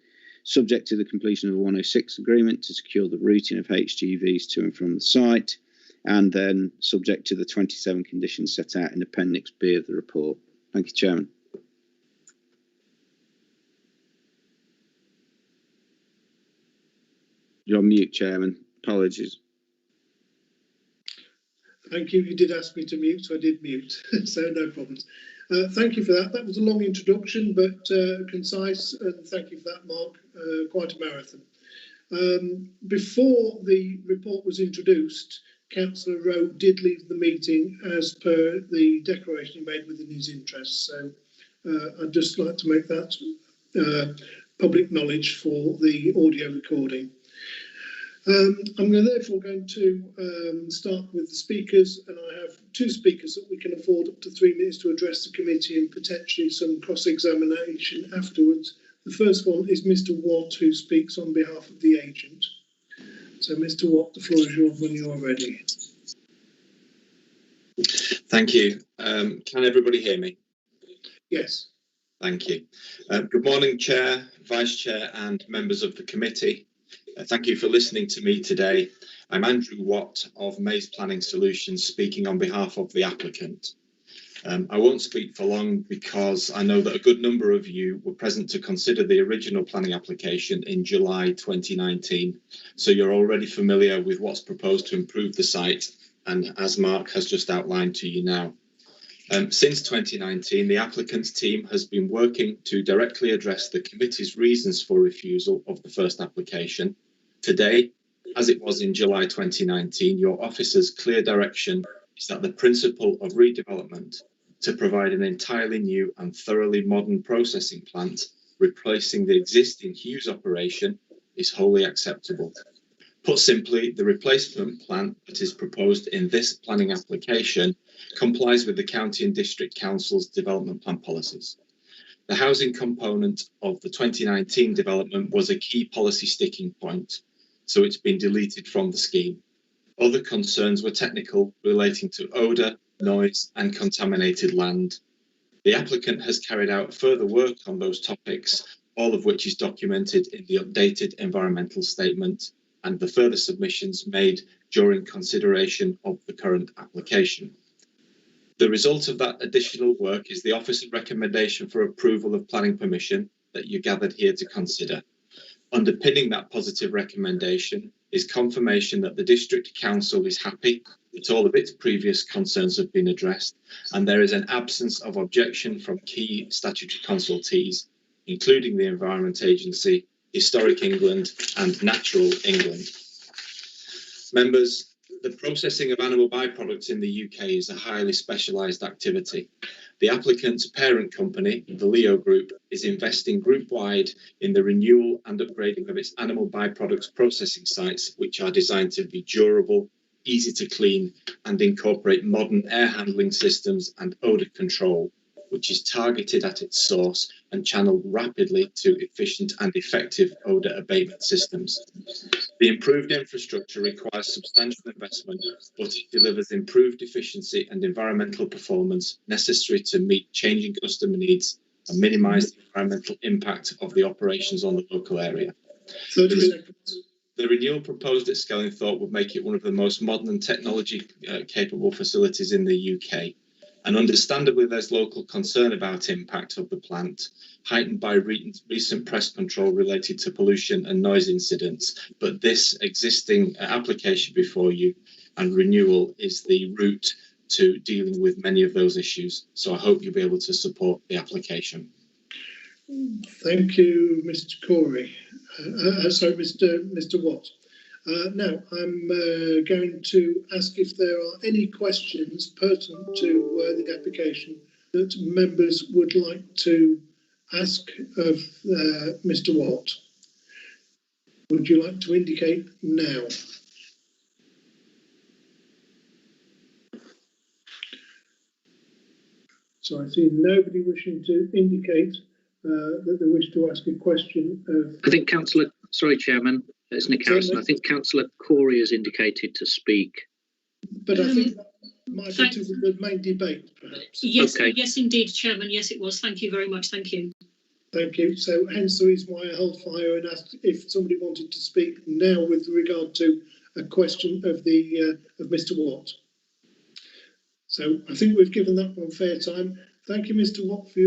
subject to the completion of a 106 agreement to secure the routing of HGVs to and from the site, and then subject to the 27 conditions set out in Appendix B of the report. Thank you, Chairman. You're on mute, Chairman. Apologies. Thank you. You did ask me to mute, so I did mute. So no problems. Thank you for that. That was a long introduction, but concise, and thank you for that, Mark. Quite a marathon. Before the report was introduced, Councillor Rowe did leave the meeting as per the declaration he made within his interests. So I'd just like to make that public knowledge for the audio recording. I'm therefore going to start with the speakers, and I have 2 speakers that we can afford up to 3 minutes to address the committee and potentially some cross-examination afterwards. The first one is Mr. Watt, who speaks on behalf of the agent. So, Mr. Watt, the floor is yours when you are ready. Thank you. Can everybody hear me? Yes. Thank you. Good morning, Chair, Vice Chair and members of the committee. Thank you for listening to me today. I'm Andrew Watt of Maze Planning Solutions, speaking on behalf of the applicant. I won't speak for long because I know that a good number of you were present to consider the original planning application in July 2019. So you're already familiar with what's proposed to improve the site, and as Mark has just outlined to you now. Since 2019, the applicant's team has been working to directly address the committee's reasons for refusal of the first application. Today, as it was in July 2019, your officer's clear direction is that the principle of redevelopment to provide an entirely new and thoroughly modern processing plant replacing the existing Hughes operation is wholly acceptable. Put simply, the replacement plant that is proposed in this planning application complies with the County and District Council's development plan policies. The housing component of the 2019 development was a key policy sticking point, so it's been deleted from the scheme. Other concerns were technical, relating to odour, noise and contaminated land. The applicant has carried out further work on those topics, all of which is documented in the updated environmental statement and the further submissions made during consideration of the current application. The result of that additional work is the officer's recommendation for approval of planning permission that you gathered here to consider. Underpinning that positive recommendation is confirmation that the District Council is happy that all of its previous concerns have been addressed, and there is an absence of objection from key statutory consultees, including the Environment Agency, Historic England and Natural England. Members, the processing of animal byproducts in the UK is a highly specialised activity. The applicant's parent company, the Leo Group, is investing group-wide in the renewal and upgrading of its animal byproducts processing sites, which are designed to be durable, easy to clean, and incorporate modern air handling systems and odour control, which is targeted at its source and channeled rapidly to efficient and effective odour abatement systems. The improved infrastructure requires substantial investment, but it delivers improved efficiency and environmental performance necessary to meet changing customer needs and minimise the environmental impact of the operations on the local area. 30 seconds. The renewal proposed at Skellingthorpe would make it one of the most modern and technology capable facilities in the UK. And understandably, there's local concern about impact of the plant, heightened by recent press control related to pollution and noise incidents. But this existing application before you and renewal is the route to dealing with many of those issues. So I hope you'll be able to support the application. Thank you, Mr. Corey. Sorry, Mr. Watt. Now, I'm going to ask if there are any questions pertinent to the application that members would like to ask of Mr. Watt. Would you like to indicate now? So I see nobody wishing to indicate that they wish to ask a question of... I think sorry, Chairman, it's Nick Harrison. I think Councillor Corey has indicated to speak. But I think that might be to the main debate, perhaps. Yes, Okay. yes, indeed, Chairman. Yes, it was. Thank you very much. Thank you. Thank you. So hence the reason why I held fire and asked if somebody wanted to speak now with regard to a question of Mr. Watt. So I think we've given that one fair time. Thank you, Mr. Watt, for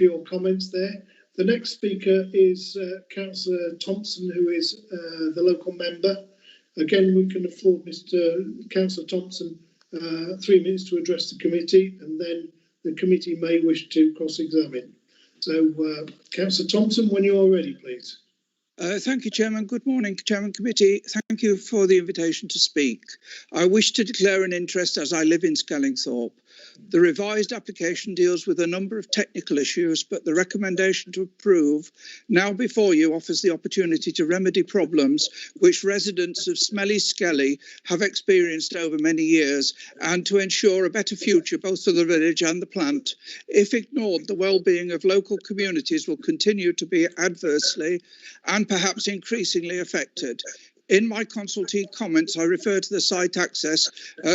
your comments there. The next speaker is Councillor Thompson, who is the local member. Again, we can afford Councillor Thompson 3 minutes to address the committee, and then the committee may wish to cross-examine. So, Councillor Thompson, when you are ready, please. Thank you, Chairman. Good morning, Chairman Committee. Thank you for the invitation to speak. I wish to declare an interest as I live in Skellingthorpe. The revised application deals with a number of technical issues, but the recommendation to approve now before you offers the opportunity to remedy problems which residents of Smelly Skelly have experienced over many years and to ensure a better future both for the village and the plant. If ignored, the well-being of local communities will continue to be adversely and perhaps increasingly affected. In my consultee comments, I refer to the site access,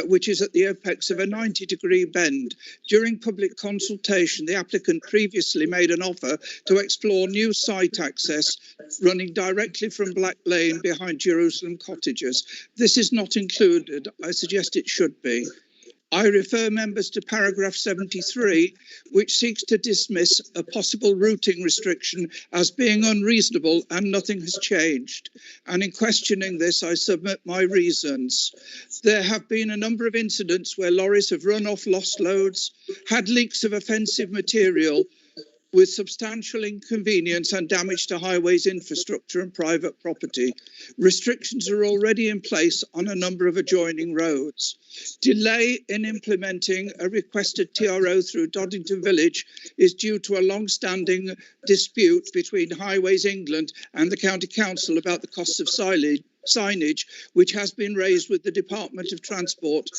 which is at the apex of a 90-degree bend. During public consultation, the applicant previously made an offer to explore new site access running directly from Black Lane behind Jerusalem Cottages. This is not included. I suggest it should be. I refer members to paragraph 73, which seeks to dismiss a possible routing restriction as being unreasonable and nothing has changed. And in questioning this, I submit my reasons. There have been a number of incidents where lorries have run off lost loads, had leaks of offensive material, with substantial inconvenience and damage to highways infrastructure and private property. Restrictions are already in place on a number of adjoining roads. Delay in implementing a requested TRO through Doddington Village is due to a long-standing dispute between Highways England and the County Council about the costs of signage, which has been raised with the Department of Transport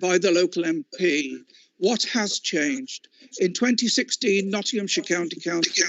by the local MP. What has changed? In 2016, Nottinghamshire County Council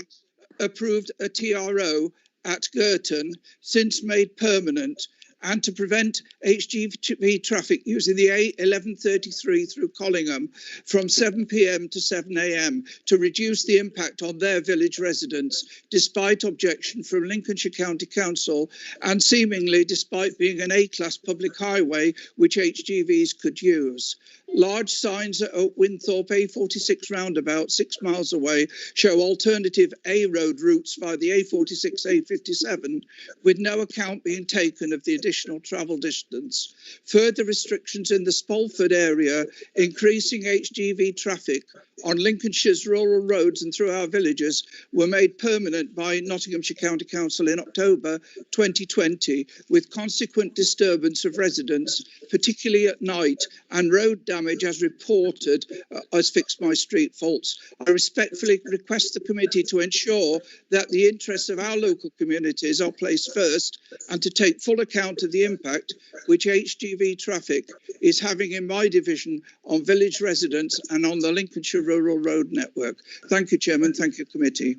approved a TRO at Girton, since made permanent, and to prevent HGV traffic using the A1133 through Collingham from 7 p.m. to 7 a.m. to reduce the impact on their village residents, despite objection from Lincolnshire County Council and seemingly despite being an A-class public highway which HGVs could use. Large signs at Winthorpe A46 roundabout 6 miles away show alternative A road routes via the A46, A57, with no account being taken of the additional travel distance. Further restrictions in the Spalford area, increasing HGV traffic on Lincolnshire's rural roads and through our villages, were made permanent by Nottinghamshire County Council in October 2020, with consequent disturbance of residents, particularly at night, and road damage as reported as Fix My Street faults. I respectfully request the committee to ensure that the interests of our local communities are placed first and to take full account of the impact which HGV traffic is having in my division on village residents and on the Lincolnshire rural road network. Thank you, Chairman. Thank you, committee.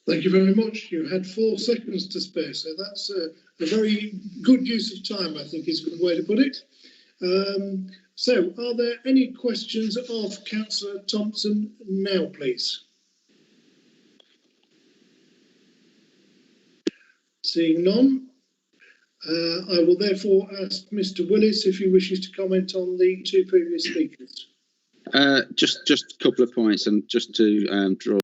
Thank you very much. You had 4 seconds to spare, so that's a very good use of time, I think is a good way to put it. So, are there any questions of Councillor Thompson now, please? Seeing none, I will therefore ask Mr. Willis if he wishes to comment on the 2 previous speakers. Just a couple of points, and just to draw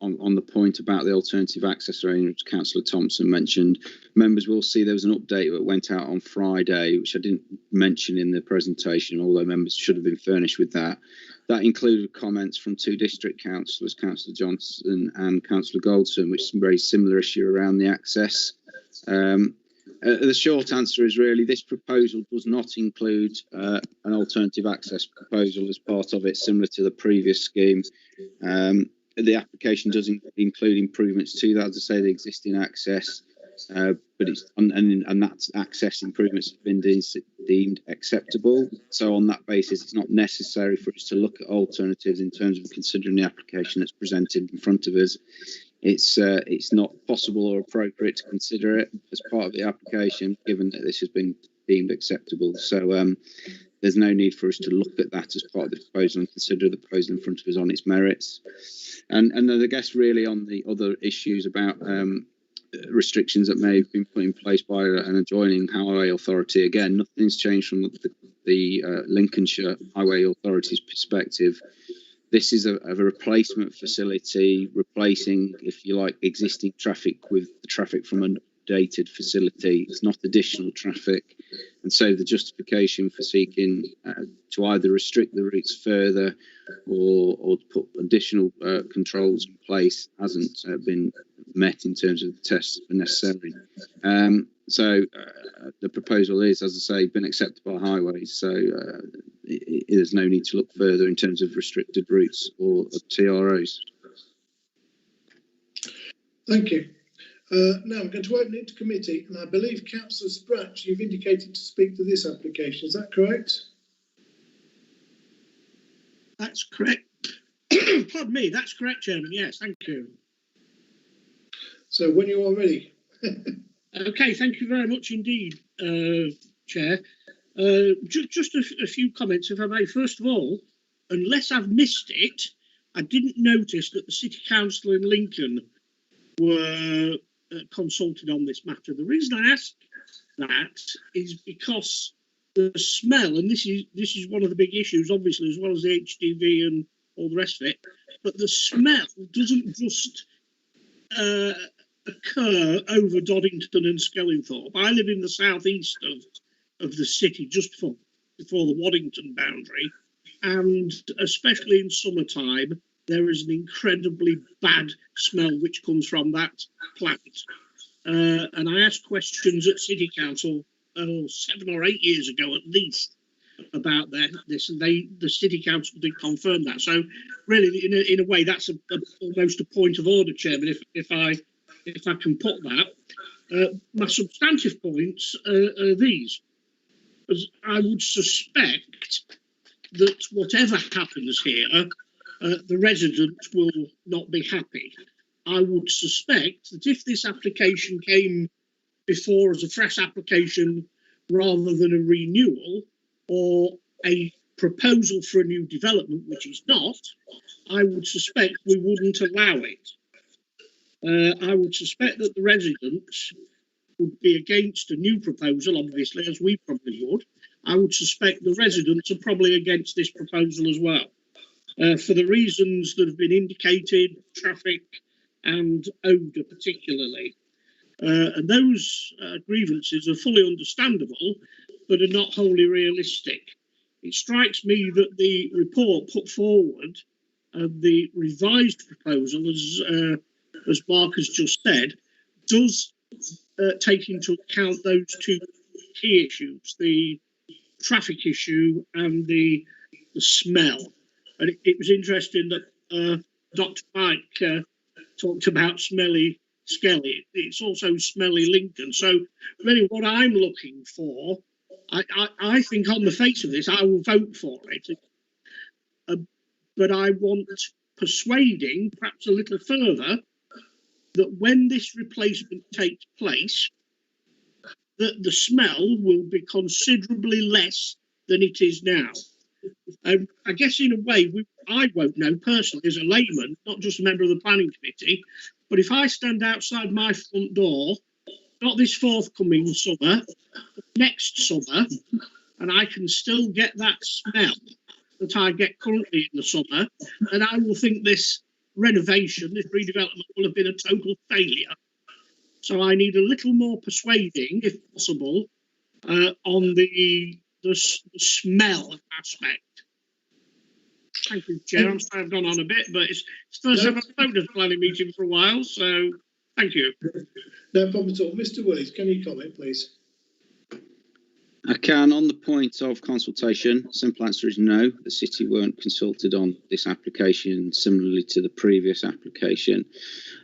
on the point about the alternative access arrangements Councillor Thompson mentioned, members will see there was an update that went out on Friday, which I didn't mention in the presentation, although members should have been furnished with that. That included comments from 2 district councillors, Councillor Johnson and Councillor Goldson, which raised similar issue around the access. The short answer is really this proposal does not include an alternative access proposal as part of it, similar to the previous scheme. The application does include improvements to that, as I say, the existing access, but it's and that access improvements have been deemed acceptable. So on that basis, it's not necessary for us to look at alternatives in terms of considering the application that's presented in front of us. It's not possible or appropriate to consider it as part of the application, given that this has been deemed acceptable. So there's no need for us to look at that as part of the proposal and consider the proposal in front of us on its merits. And I guess really on the other issues about restrictions that may have been put in place by an adjoining highway authority, again, nothing's changed from the Lincolnshire Highway Authority's perspective. This is a replacement facility, replacing, if you like, existing traffic with the traffic from an updated facility. It's not additional traffic. And so the justification for seeking to either restrict the routes further or put additional controls in place hasn't been met in terms of the tests that are necessary. So the proposal is, as I say, been accepted by highways. So there's no need to look further in terms of restricted routes or TROs. Thank you. Now I'm going to open it to committee, and I believe Councillor Spratt, you've indicated to speak to this application. Is that correct? That's correct. Pardon me, that's correct, Chairman. Yes, thank you. So when you are ready. Okay, thank you very much indeed, Chair. Just a few comments, if I may. First of all, unless I've missed it, I didn't notice that the City Council in Lincoln were consulted on this matter. The reason I ask that is because the smell, and this is one of the big issues, obviously, as well as the HDV and all the rest of it. But the smell doesn't just occur over Doddington and Skellingthorpe. I live in the southeast of the city, just before the Waddington boundary, and especially in summertime, there is an incredibly bad smell which comes from that plant. And I asked questions at City Council 7 or 8 years ago at least about this, and the City Council did confirm that. So really, in a way, that's almost a point of order, Chairman, if I can put that. My substantive points are these. As I would suspect that whatever happens here, the residents will not be happy. I would suspect that if this application came before as a fresh application rather than a renewal or a proposal for a new development, which is not, I would suspect we wouldn't allow it. I would suspect that the residents would be against a new proposal, obviously, as we probably would. I would suspect the residents are probably against this proposal as well, for the reasons that have been indicated, traffic and odour particularly. And those grievances are fully understandable, but are not wholly realistic. It strikes me that the report put forward, the revised proposal, as Mark has just said, does take into account those two key issues, the traffic issue and the smell. And it was interesting that Dr. Mike talked about smelly Skelly. It's also smelly Lincoln. So really what I'm looking for, I think on the face of this, I will vote for it. But I want persuading perhaps a little further that when this replacement takes place, that the smell will be considerably less than it is now. I guess in a way, I won't know personally as a layman, not just a member of the planning committee, but if I stand outside my front door, not this forthcoming summer, but next summer, and I can still get that smell that I get currently in the summer, then I will think this renovation, this redevelopment will have been a total failure. So I need a little more persuading, if possible, on the smell aspect. Thank you, Chair. I'm sorry I've gone on a bit, but it's the first time I've spoken to the planning meeting for a while, so thank you. No problem at all. Mr. Willis, can you comment, please? I can. On the point of consultation, simple answer is no. The city weren't consulted on this application, similarly to the previous application.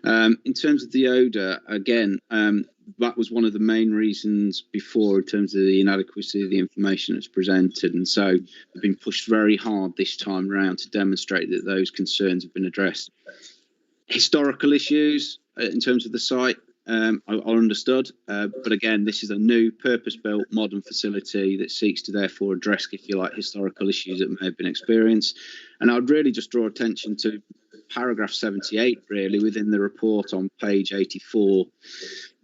In terms of the odour, again, that was one of the main reasons before in terms of the inadequacy of the information that's presented. And so we've been pushed very hard this time around to demonstrate that those concerns have been addressed. Historical issues in terms of the site are understood, but again, this is a new purpose-built modern facility that seeks to therefore address, if you like, historical issues that may have been experienced. And I'd really just draw attention to paragraph 78, really, within the report on page 84.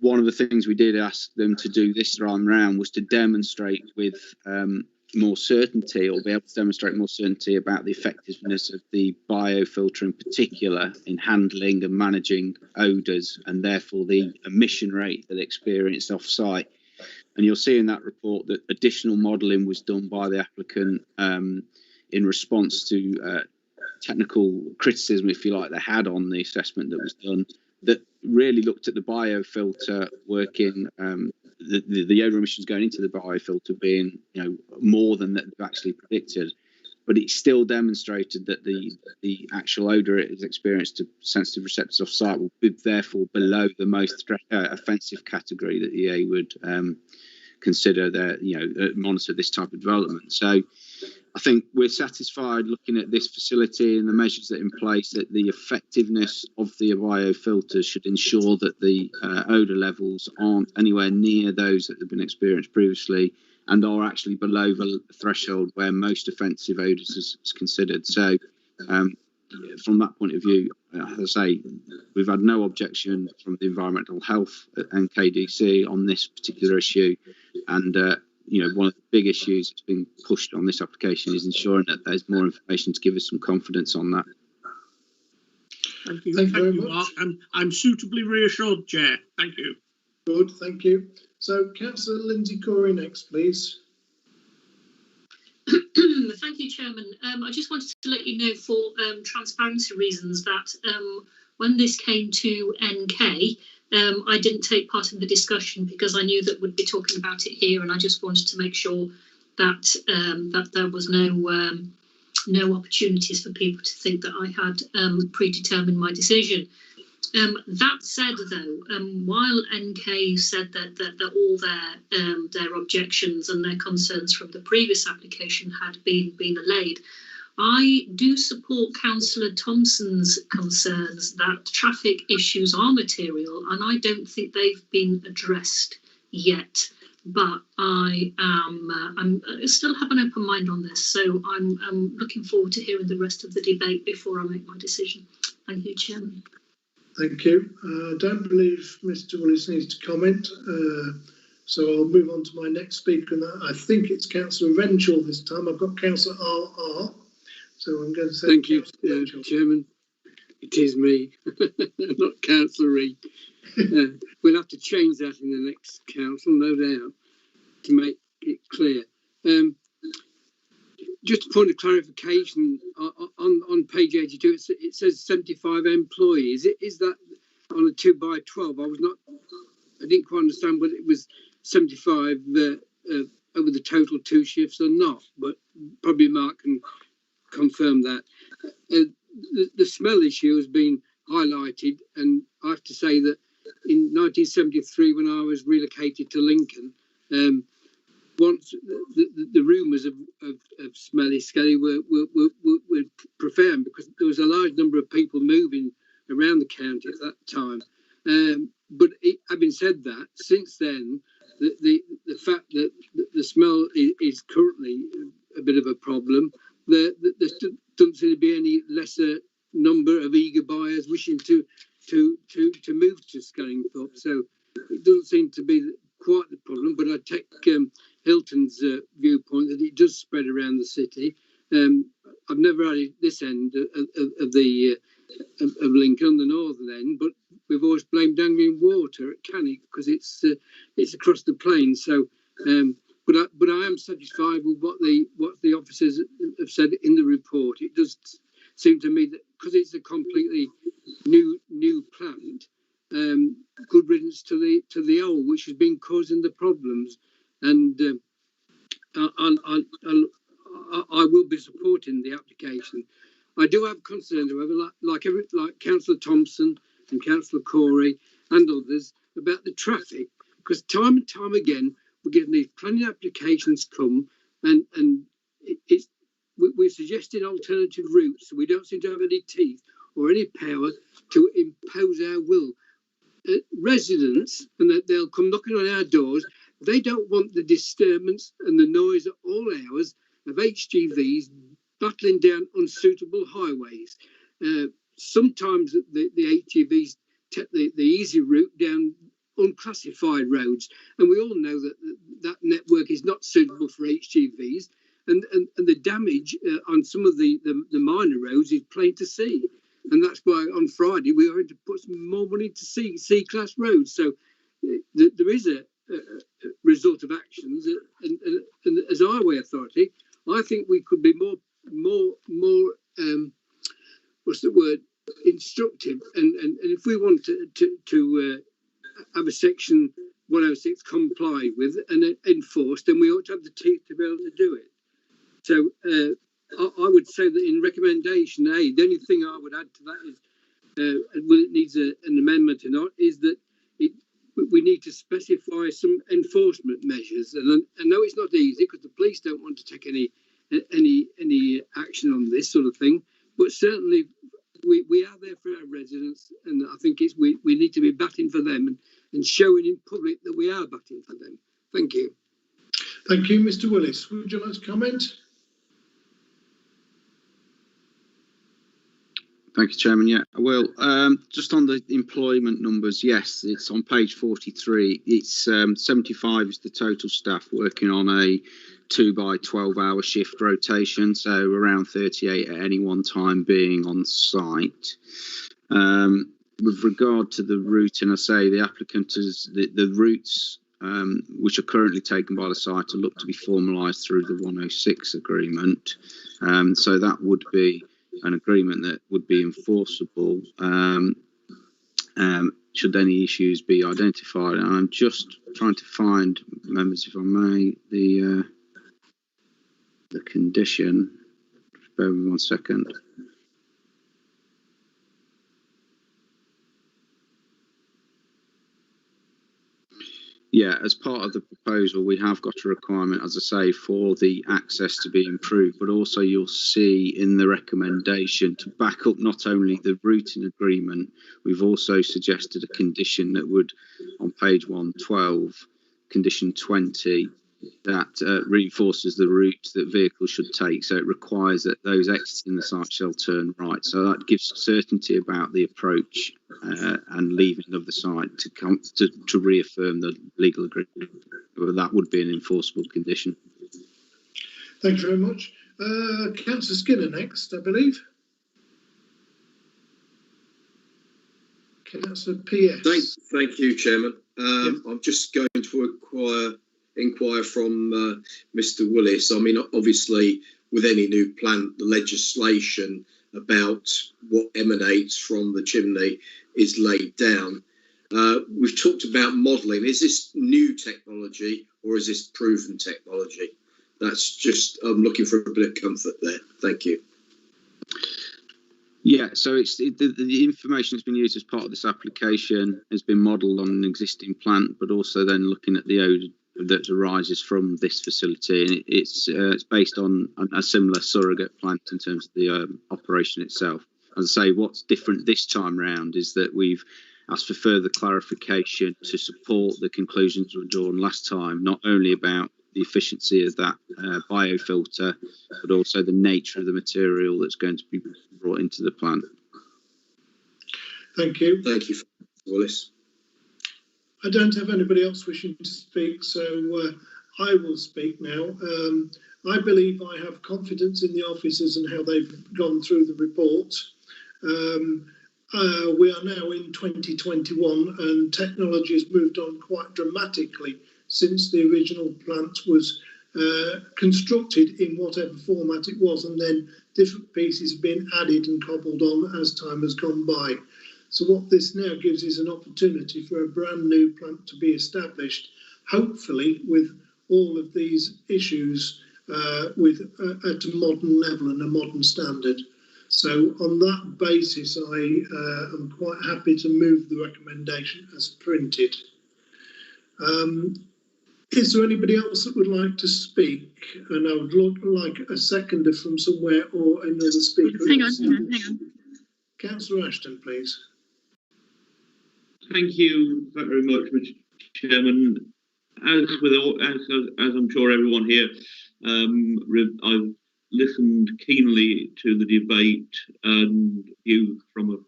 One of the things we did ask them to do this time round was to demonstrate with more certainty, or be able to demonstrate more certainty about the effectiveness of the biofilter in particular in handling and managing odours, and therefore the emission rate that experienced off-site. And you'll see in that report that additional modelling was done by the applicant in response to technical criticism, if you like, they had on the assessment that was done, that really looked at the biofilter working, the odour emissions going into the biofilter being, more than that they've actually predicted. But it still demonstrated that the actual odour it has experienced to sensitive receptors off site will be therefore below the most offensive category that the EA would consider monitor this type of development. So I think we're satisfied looking at this facility and the measures that are in place that the effectiveness of the biofilters should ensure that the odour levels aren't anywhere near those that have been experienced previously and are actually below the threshold where most offensive odours is considered. So from that point of view, as I say, we've had no objection from the Environmental Health and KDC on this particular issue, and one of the big issues that's been pushed on this application is ensuring that there's more information to give us some confidence on that. Thank you very much. Mark. I'm suitably reassured, Chair. Thank you. Good, thank you. So, Councillor Lindsay Corey next, please. Thank you, Chairman. I just wanted to let you know for transparency reasons that when this came to NK, I didn't take part in the discussion because I knew that we'd be talking about it here, and I just wanted to make sure that that there was no opportunities for people to think that I had predetermined my decision. That said, though, while NK said that all their objections and their concerns from the previous application had been allayed, I do support Councillor Thompson's concerns that traffic issues are material, and I don't think they've been addressed yet. But I still have an open mind on this, so I'm looking forward to hearing the rest of the debate before I make my decision. Thank you, Chairman. Thank you. I don't believe Mr. Willis needs to comment, so I'll move on to my next speaker, and I think it's Councillor Renshaw this time. I've got Councillor RR, so I'm going to say thank you, Chairman. It is me, not Councillor Reid. We'll have to change that in the next council, no doubt, to make it clear. Just a point of clarification, on page 82, it says 75 employees. Is that on a 2x12? I didn't quite understand whether it was 75 over the total 2 shifts or not, but probably Mark can confirm that. The smell issue has been highlighted, and I have to say that in 1973, when I was relocated to Lincoln, once the rumours of smelly skelly were profound because there was a large number of people moving around the county at that time. But having said that, since then, the fact that the smell is currently a bit of a problem, there doesn't seem to be any lesser number of eager buyers wishing to move to Skellingthorpe. So it doesn't seem to be quite the problem, but I take Hilton's viewpoint that it does spread around the city. I've never had it this end of Lincoln, on the northern end, but we've always blamed Anglian Water at Cannock because it's across the plain. So, but I am satisfied with what the officers have said in the report. It does seem to me that because it's a completely new plant, good riddance to the old, which has been causing the problems. And I will be supporting the application. I do have concerns, however, like Councillor Thompson and Councillor Corey and others, about the traffic, because time and time again we're getting these planning applications come, and we're suggesting alternative routes, so we don't seem to have any teeth or any power to impose our will. Residents, and that they'll come knocking on our doors. They don't want the disturbance and the noise at all hours of HGVs battling down unsuitable highways. Sometimes the HGVs take the easy route down unclassified roads, and we all know that network is not suitable for HGVs, and the damage on some of the minor roads is plain to see. And that's why on Friday we are going to put some more money to C-class roads. So there is a result of actions, and as highway authority, I think we could be more what's the word, instructive, and if we want to have a section 106 complied with and enforced, then we ought to have the teeth to be able to do it. So I would say that in recommendation A, the only thing I would add to that is, will it needs an amendment or not, is that we need to specify some enforcement measures. And I know it's not easy because the police don't want to take any action on this sort of thing, but certainly we are there for our residents, and I think we need to be batting for them and showing in public that we are batting for them. Thank you. Thank you, Mr. Willis. Would you like to comment? Thank you, Chairman. Yeah, I will. Just on the employment numbers, yes, it's on page 43. It's 75 is the total staff working on a 2 by 12-hour shift rotation, so around 38 at any one time being on site. With regard to the routing, I say the applicant is the routes which are currently taken by the site are looked to be formalised through the 106 agreement. So that would be an agreement that would be enforceable should any issues be identified. And I'm just trying to find, members, if I may, the condition. Bear with me 1 second. Yeah, as part of the proposal, we have got a requirement, as I say, for the access to be improved, but also you'll see in the recommendation to back up not only the routing agreement, we've also suggested a condition that would, on page 112, condition 20, that reinforces the route that vehicles should take. So it requires that those exiting the site shall turn right. So that gives certainty about the approach and leaving of the site to reaffirm the legal agreement. That would be an enforceable condition. Thank you very much. Councillor Skinner next, I believe. Councillor PS. Thank you, Chairman. I'm just going to inquire from Mr. Willis. I mean, obviously, with any new plant, the legislation about what emanates from the chimney is laid down. We've talked about modelling. Is this new technology or is this proven technology? That's just, I'm looking for a bit of comfort there. Thank you. Yeah, so it's the information that's been used as part of this application has been modelled on an existing plant, but also then looking at the odour that arises from this facility, and it's based on a similar surrogate plant in terms of the operation itself. As I say, what's different this time round is that we've asked for further clarification to support the conclusions that were drawn last time, not only about the efficiency of that biofilter, but also the nature of the material that's going to be brought into the plant. Thank you. Thank you, Willis. I don't have anybody else wishing to speak, so I will speak now. I believe I have confidence in the officers and how they've gone through the report. We are now in 2021 and technology has moved on quite dramatically since the original plant was constructed in whatever format it was, and then different pieces have been added and cobbled on as time has gone by. So what this now gives is an opportunity for a brand new plant to be established, hopefully with all of these issues at a modern level and a modern standard. So on that basis, I am quite happy to move the recommendation as printed. Is there anybody else that would like to speak? And I would like a seconder from somewhere or another speaker. Hang on. Councillor Ashton, please. Thank you very much, Mr. Chairman. As I'm sure everyone here, I've listened keenly to the debate and views from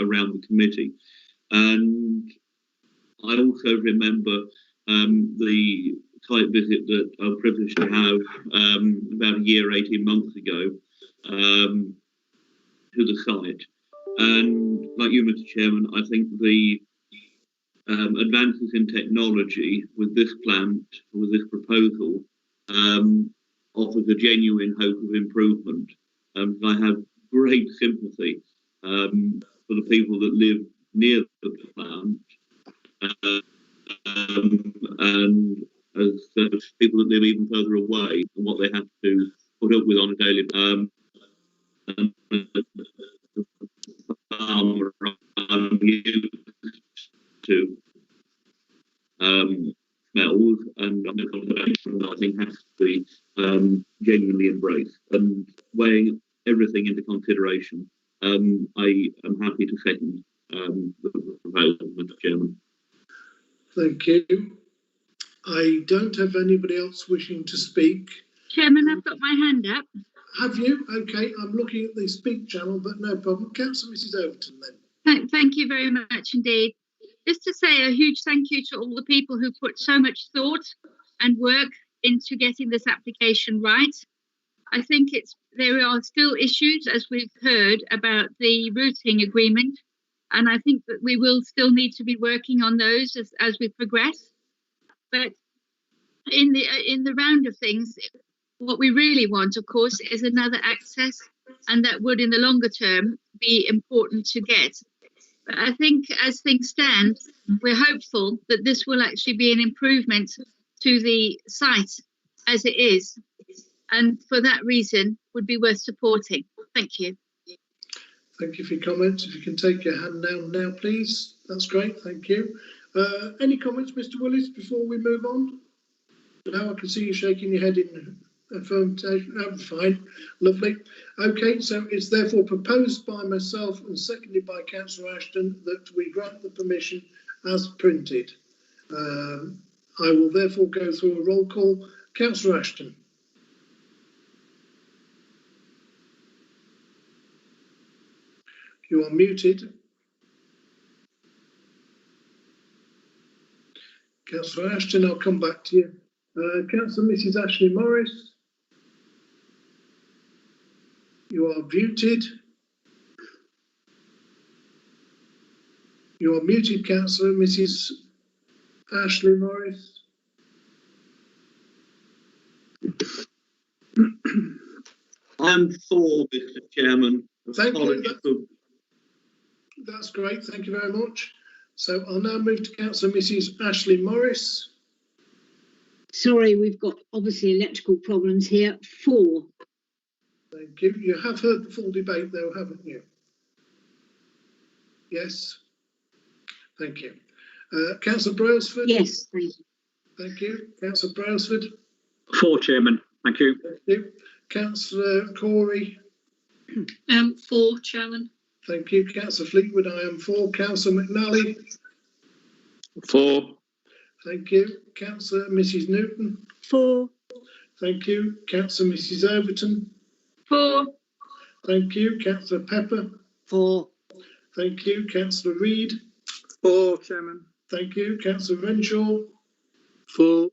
around the committee, and I also remember the site visit that I was privileged to have about a year, 18 months ago, to the site. And like you, Mr. Chairman, I think the advances in technology with this plant, with this proposal, offers a genuine hope of improvement. I have great sympathy for the people that live near the plant, and as people that live even further away and what they have to put up with on a daily basis. I'm used to smells, and I think has to be genuinely embraced, and weighing everything into consideration. I am happy to second the proposal, Mr. Chairman. Thank you. I don't have anybody else wishing to speak. Chairman, I've got my hand up. Have you? Okay, I'm looking at the speak channel, but no problem. Councillor Mrs Overton then. Thank you very much indeed. Just to say a huge thank you to all the people who put so much thought and work into getting this application right. I think there are still issues, as we've heard, about the routing agreement, and I think that we will still need to be working on those as we progress. But in the round of things, what we really want, of course, is another access, and that would, in the longer term, be important to get. But I think, as things stand, we're hopeful that this will actually be an improvement to the site as it is, and for that reason, would be worth supporting. Thank you. Thank you for your comments. If you can take your hand down now, please. That's great. Thank you. Any comments, Mr. Willis, before we move on? No, I can see you shaking your head in affirmation. Fine. Lovely. Okay, so it's therefore proposed by myself and seconded by Councillor Ashton that we grant the permission as printed. I will therefore go through a roll call. Councillor Ashton. You are muted. Councillor Ashton, I'll come back to you. Councillor Mrs Ashley Morris. You are muted. You are muted, Councillor Mrs Ashley Morris. I'm for, Mr. Chairman. Thank you. That's great. Thank you very much. So I'll now move to Councillor Mrs Ashley Morris. Sorry, we've got obviously electrical problems here. 4. Thank you. You have heard the full debate though, haven't you? Yes. Thank you. Councillor Brailsford? Yes, thank you. Thank you. Councillor Brailsford? 4, Chairman. Thank you. Thank you. Councillor Corey? 4, Chairman. Thank you. Councillor Fleetwood, I am 4. Councillor McNally? 4. Thank you. Councillor Mrs Newton? 4. Thank you. Councillor Mrs Overton? 4. Thank you. Councillor Pepper? 4. Thank you. Councillor Reid? 4, Chairman. Thank you. Councillor Renshaw? 4.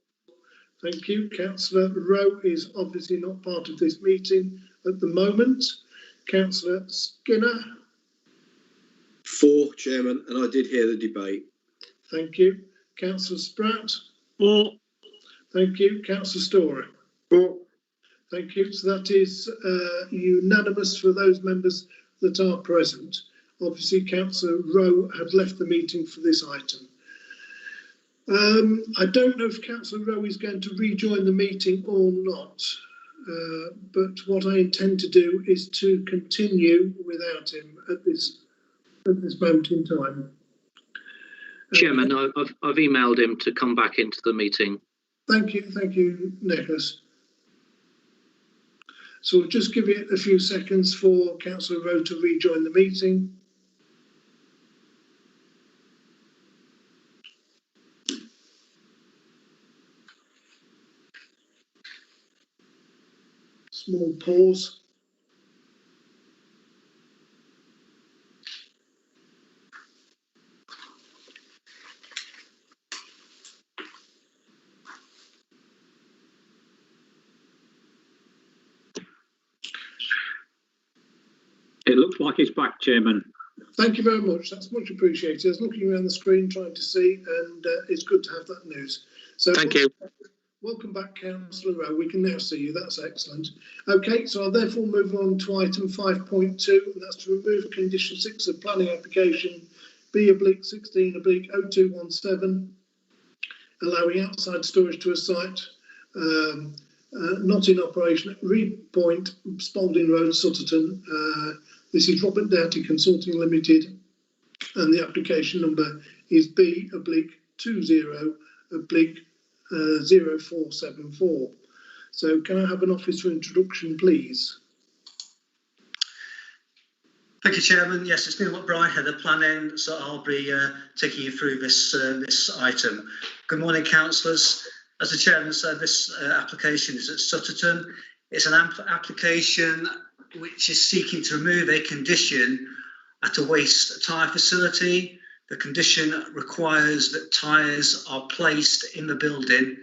Thank you. Councillor Rowe is obviously not part of this meeting at the moment. Councillor Skinner? 4, Chairman, and I did hear the debate. Thank you. Councillor Spratt? 4. Thank you. Councillor Storer? 4. Thank you. So that is unanimous for those members that are present. Obviously, Councillor Rowe had left the meeting for this item. I don't know if Councillor Rowe is going to rejoin the meeting or not, but what I intend to do is to continue without him at this moment in time. Chairman, I've emailed him to come back into the meeting. Thank you, Nicholas. So we'll just give it a few seconds for Councillor Rowe to rejoin the meeting. Small pause. It looks like it's back, Chairman. Thank you very much. That's much appreciated. I was looking around the screen trying to see, and it's good to have that news. So thank you. Welcome back, Councillor Rowe. We can now see you. That's excellent. Okay, so I'll therefore move on to item 5.2, and that's to remove condition 6 of planning application B/16/0217, allowing outside storage to a site not in operation at Reed Point, Spalding Road, Sutterton. This is Robert Doughty Consulting Limited, and the application number is B/20/0474. So can I have an officer introduction, please? Thank you, Chairman. Yes, it's Neil McBride, Head of Planning, so I'll be taking you through this item. Good morning, councillors. As the Chairman said, this application is at Sutterton. It's an application which is seeking to remove a condition at a waste tyre facility. The condition requires that tyres are placed in the building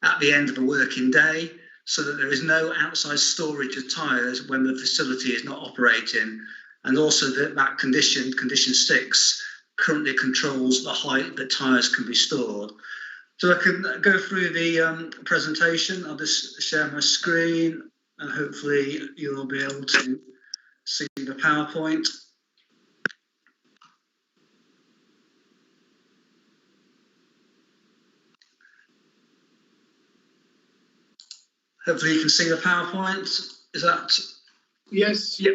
at the end of a working day, so that there is no outside storage of tyres when the facility is not operating, and also that condition 6, currently controls the height that tyres can be stored. So I can go through the presentation. I'll just share my screen and hopefully you'll be able to see the PowerPoint. Hopefully you can see the PowerPoint. Is that? Yes. Yep.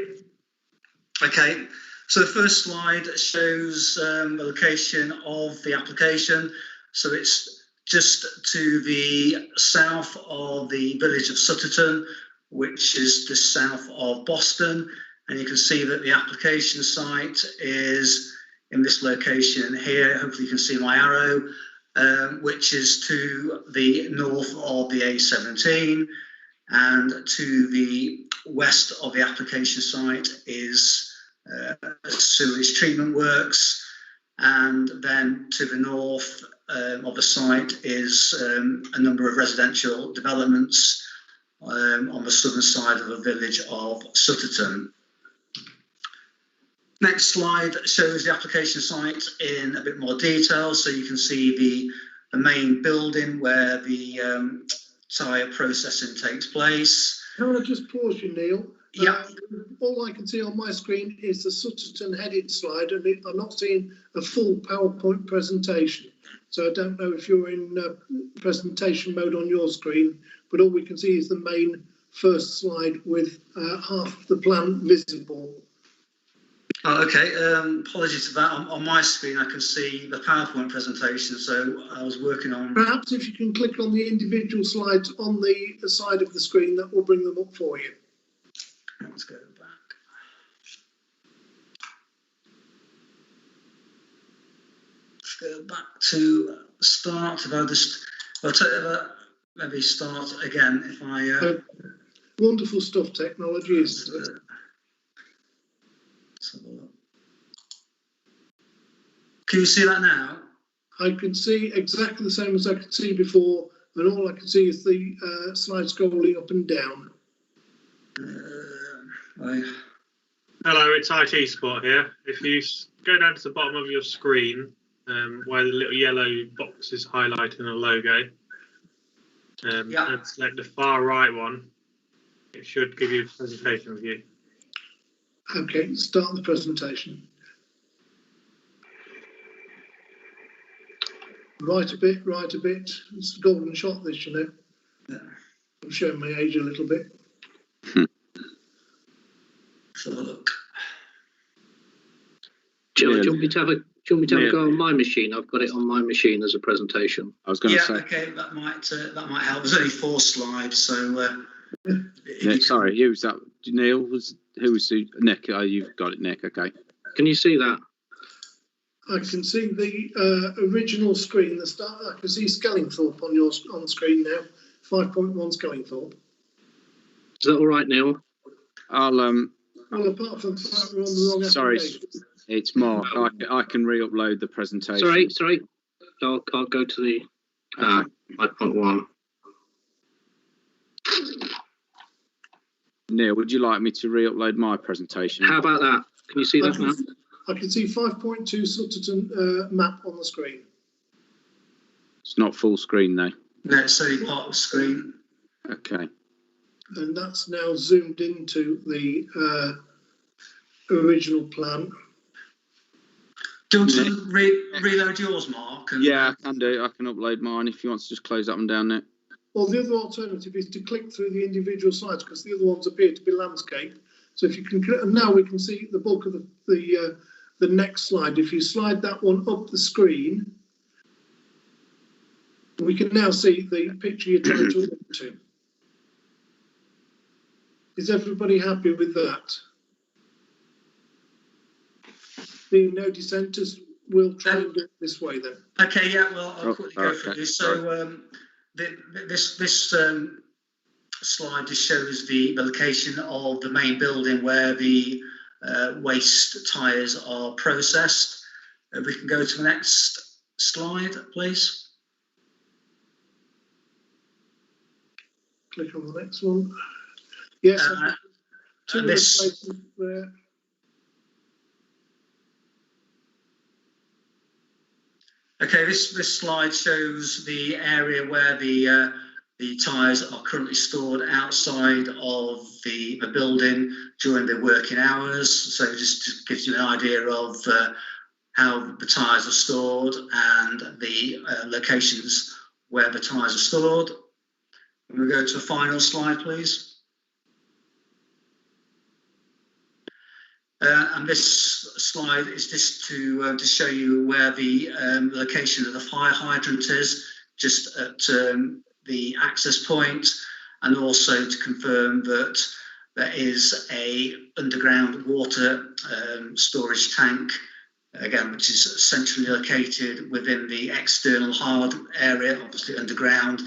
Okay. So the first slide shows the location of the application. So it's just to the south of the village of Sutterton, which is just south of Boston. And you can see that the application site is in this location here. Hopefully you can see my arrow, which is to the north of the A17. And to the west of the application site is sewage treatment works, and then to the north of the site is a number of residential developments on the southern side of the village of Sutterton. Next slide shows the application site in a bit more detail, so you can see the main building where the tyre processing takes place. Can I just pause you, Neil? Yeah. All I can see on my screen is the Sutterton headed slide, and I'm not seeing a full PowerPoint presentation. So I don't know if you're in presentation mode on your screen, but all we can see is the main first slide with half the plan visible. Oh, okay, apologies for that. On my screen, I can see the PowerPoint presentation, so I was working on... Perhaps if you can click on the individual slides on the side of the screen, that will bring them up for you. Let's go back. Let's go back to start. If I just... maybe start again if I... Wonderful stuff, technology, isn't it? Can you see that now? I can see exactly the same as I could see before, and all I can see is the slide scrolling up and down. Hello, it's IT Spot here. If you go down to the bottom of your screen, where the little yellow box is highlighting a logo, and select the far right one, it should give you a presentation view. Okay, start the presentation. Right a bit, right a bit. It's a golden shot, this, you know. Yeah. I'm showing my age a little bit. Let's have a look. Do you want me to have a go on my machine? I've got it on my machine as a presentation. I was going to say. Okay, that might help. There's only 4 slides, so. Nick, sorry, who's that? Neil who was Nick? Oh, you've got it, Nick. Okay. Can you see that? I can see the original screen. The start. I can see Skellingthorpe on screen now. 5.1 Skellingthorpe. Is that all right, Neil? Well, apart from the fact we're on the wrong application. It's Mark. I can re-upload the presentation. Sorry. I'll go to the 5.1. Neil, would you like me to re-upload my presentation? How about that? Can you see that now? I can see 5.2 Sutterton map on the screen. It's not full screen though. No, it's only part of the screen. Okay. And that's now zoomed into the original plan. Do you want to reload yours, Mark? Yeah, I can do. I can upload mine if you want to just close that one down there. Well, the other alternative is to click through the individual slides because the other ones appear to be landscape. So if you can, and now we can see the bulk of the next slide. If you slide that one up the screen, we can now see the picture you're trying to look to. Is everybody happy with that? Being no dissenters, we'll try and do it this way then. Okay, yeah, well, I'll quickly go through this. So this slide just shows the location of the main building where the waste tyres are processed. We can go to the next slide, please. Click on the next one. Yes, two this, places there. Okay, this slide shows the area where the tyres are currently stored outside of the building during their working hours. So just gives you an idea of how the tyres are stored and the locations where the tyres are stored. And we go to the final slide, please. And this slide is just to show you where the location of the fire hydrant is, just at the access point, and also to confirm that there is a underground water storage tank, again, which is centrally located within the external hard area, obviously underground,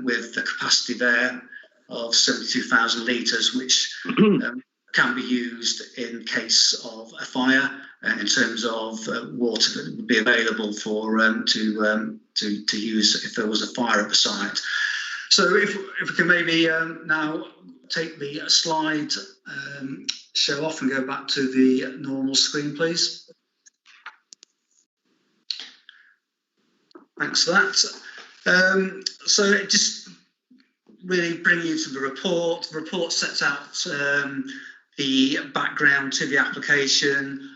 with the capacity there of 72,000 litres, which can be used in case of a fire, in terms of water that would be available for to use if there was a fire at the site. So if we can maybe now take the slide show off and go back to the normal screen, please. Thanks for that. So it just really bring you to the report. The report sets out the background to the application.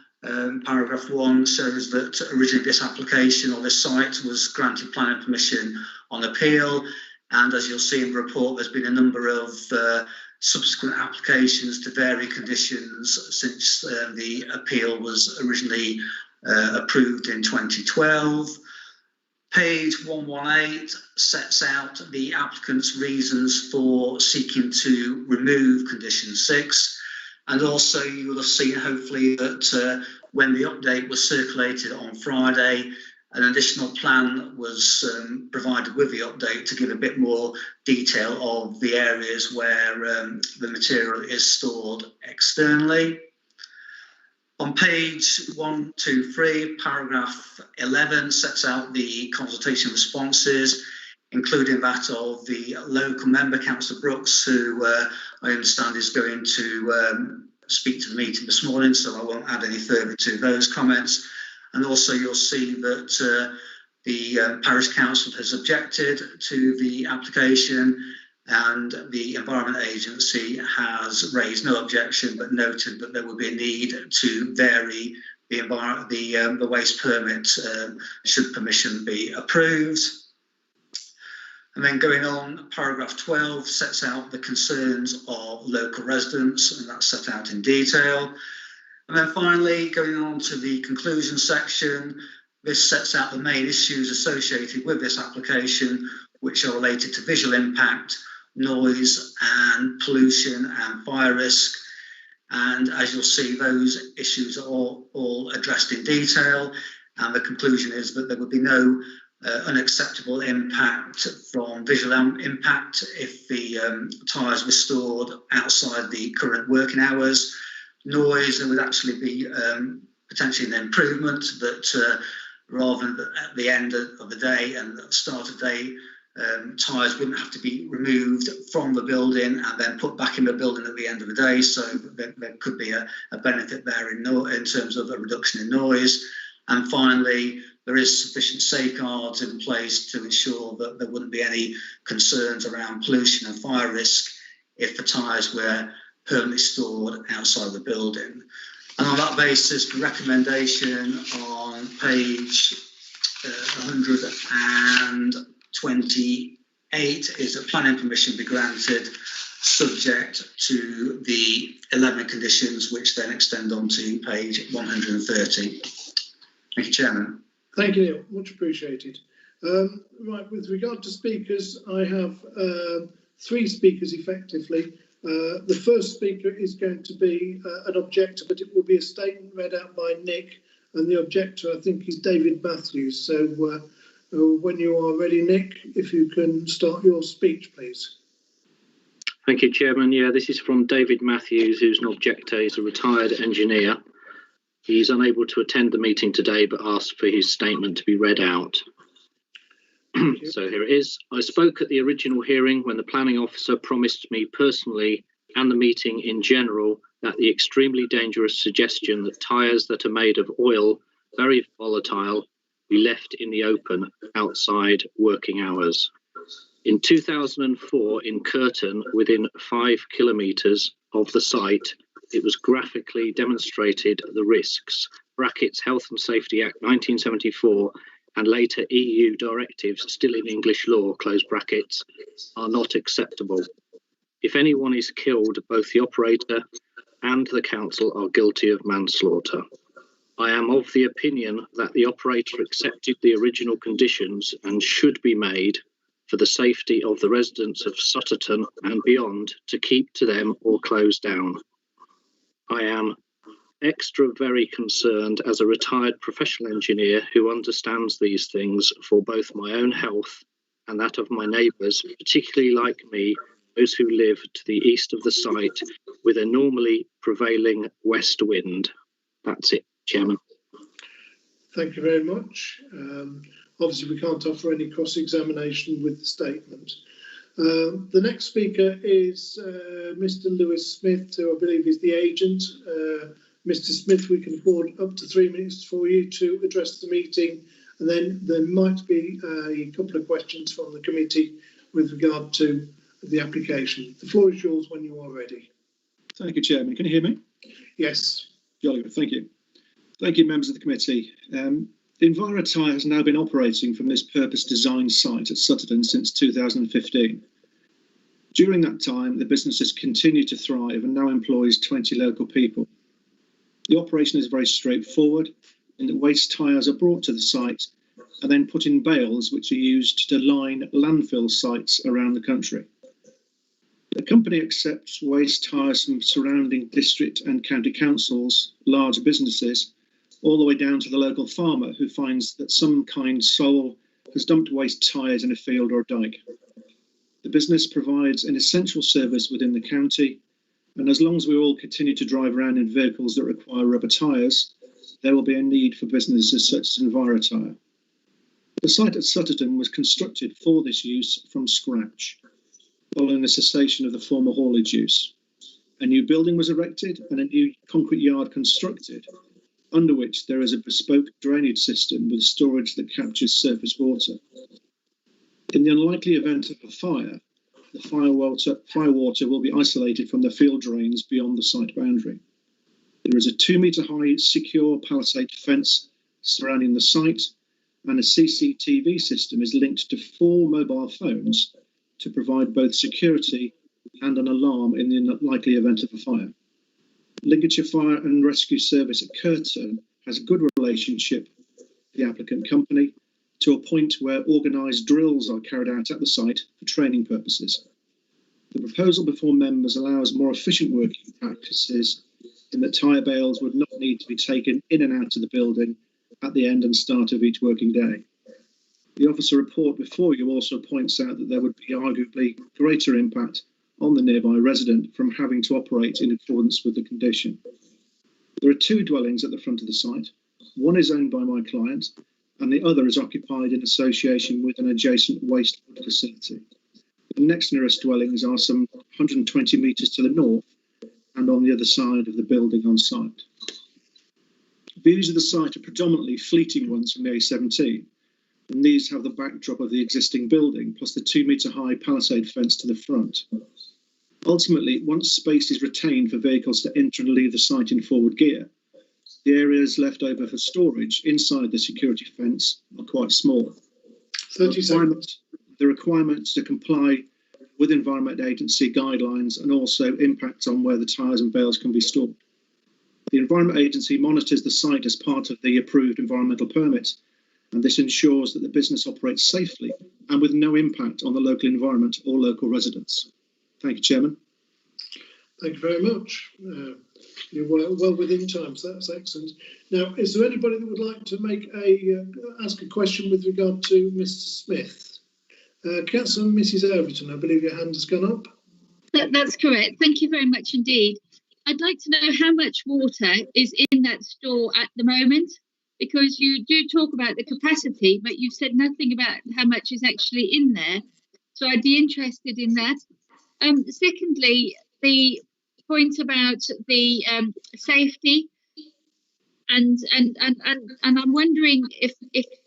Paragraph 1 shows that originally this application or this site was granted planning permission on appeal, and as you'll see in the report, there's been a number of subsequent applications to vary conditions since the appeal was originally approved in 2012. Page 118 sets out the applicant's reasons for seeking to remove condition 6. And also you will have seen hopefully that when the update was circulated on Friday, an additional plan was provided with the update to give a bit more detail of the areas where the material is stored externally. On page 123, paragraph 11 sets out the consultation responses, including that of the local member, Councillor Brooks, who I understand is going to speak to the meeting this morning, so I won't add any further to those comments. And also you'll see that the Parish Council has objected to the application, and the Environment Agency has raised no objection but noted that there would be a need to vary the waste permit should permission be approved. And then going on, paragraph 12 sets out the concerns of local residents, and that's set out in detail. And then finally, going on to the conclusion section, this sets out the main issues associated with this application, which are related to visual impact, noise and pollution and fire risk. And as you'll see, those issues are all addressed in detail. And the conclusion is that there would be no unacceptable impact from visual impact if the tyres were stored outside the current working hours. Noise, there would actually be potentially an improvement that rather than at the end of the day and at the start of the day, tyres wouldn't have to be removed from the building and then put back in the building at the end of the day. So there could be a benefit there in terms of a reduction in noise. And finally, there is sufficient safeguards in place to ensure that there wouldn't be any concerns around pollution and fire risk if the tyres were permanently stored outside the building. And on that basis, the recommendation on page 128 is that planning permission be granted subject to the 11 conditions, which then extend on to page 130. Thank you, Chairman. Thank you, Neil. Much appreciated. Right, with regard to speakers, I have 3 speakers effectively. The first speaker is going to be an objector, but it will be a statement read out by Nick, and the objector, I think, is David Matthews. So when you are ready, Nick, if you can start your speech, please. Thank you, Chairman. Yeah, this is from David Matthews, who's an objector. He's a retired engineer. He's unable to attend the meeting today, but asked for his statement to be read out. So here it is. I spoke at the original hearing when the planning officer promised me personally and the meeting in general that the extremely dangerous suggestion that tyres that are made of oil, very volatile, be left in the open outside working hours. In 2004, in Curtin, within 5 kilometres of the site, it was graphically demonstrated the risks, brackets Health and Safety Act 1974, and later EU directives still in English law, close brackets, are not acceptable. If anyone is killed, both the operator and the council are guilty of manslaughter. I am of the opinion that the operator accepted the original conditions and should be made for the safety of the residents of Sutterton and beyond to keep to them or close down. I am extra very concerned as a retired professional engineer who understands these things for both my own health and that of my neighbours, particularly like me, those who live to the east of the site with a normally prevailing west wind. That's it, Chairman. Thank you very much. Obviously, we can't offer any cross-examination with the statement. The next speaker is Mr. Lewis Smith, who I believe is the agent. Mr. Smith, we can afford up to 3 minutes for you to address the meeting, and then there might be a couple of questions from the committee with regard to the application. The floor is yours when you are ready. Thank you, Chairman. Can you hear me? Yes. Jolly good. Thank you. Thank you, members of the committee. Envirotire has now been operating from this purpose-designed site at Sutterton since 2015. During that time, the business has continued to thrive and now employs 20 local people. The operation is very straightforward in that waste tyres are brought to the site and then put in bales which are used to line landfill sites around the country. The company accepts waste tyres from surrounding district and county councils, large businesses, all the way down to the local farmer who finds that some kind soul has dumped waste tyres in a field or dike. The business provides an essential service within the county, and as long as we all continue to drive around in vehicles that require rubber tyres, there will be a need for businesses such as Envirotire. The site at Sutterton was constructed for this use from scratch, following the cessation of the former haulage use. A new building was erected and a new concrete yard constructed, under which there is a bespoke drainage system with storage that captures surface water. In the unlikely event of a fire, the fire water will be isolated from the field drains beyond the site boundary. There is a 2-metre high secure palisade fence surrounding the site, and a CCTV system is linked to 4 mobile phones to provide both security and an alarm in the unlikely event of a fire. Lincolnshire Fire and Rescue Service at Curtin has a good relationship with the applicant company to a point where organised drills are carried out at the site for training purposes. The proposal before members allows more efficient working practices in that tyre bales would not need to be taken in and out of the building at the end and start of each working day. The officer report before you also points out that there would be arguably greater impact on the nearby resident from having to operate in accordance with the condition. There are 2 dwellings at the front of the site. One is owned by my client and the other is occupied in association with an adjacent waste facility. The next nearest dwellings are some 120 metres to the north and on the other side of the building on site. Views of the site are predominantly fleeting ones from the A17, and these have the backdrop of the existing building plus the 2-metre high palisade fence to the front. Ultimately, once space is retained for vehicles to enter and leave the site in forward gear, the areas left over for storage inside the security fence are quite small. 30 seconds. The requirements to comply with Environment Agency guidelines and also impact on where the tyres and bales can be stored. The Environment Agency monitors the site as part of the approved environmental permit, and this ensures that the business operates safely and with no impact on the local environment or local residents. Thank you, Chairman. Thank you very much. You're well within time, so that's excellent. Now, is there anybody that would like to make ask a question with regard to Mr. Smith? Councillor Mrs. Overton, I believe your hand has gone up. That's correct. Thank you very much indeed. I'd like to know how much water is in that store at the moment, because you do talk about the capacity, but you've said nothing about how much is actually in there. So I'd be interested in that. Secondly, the point about the safety, and I'm wondering if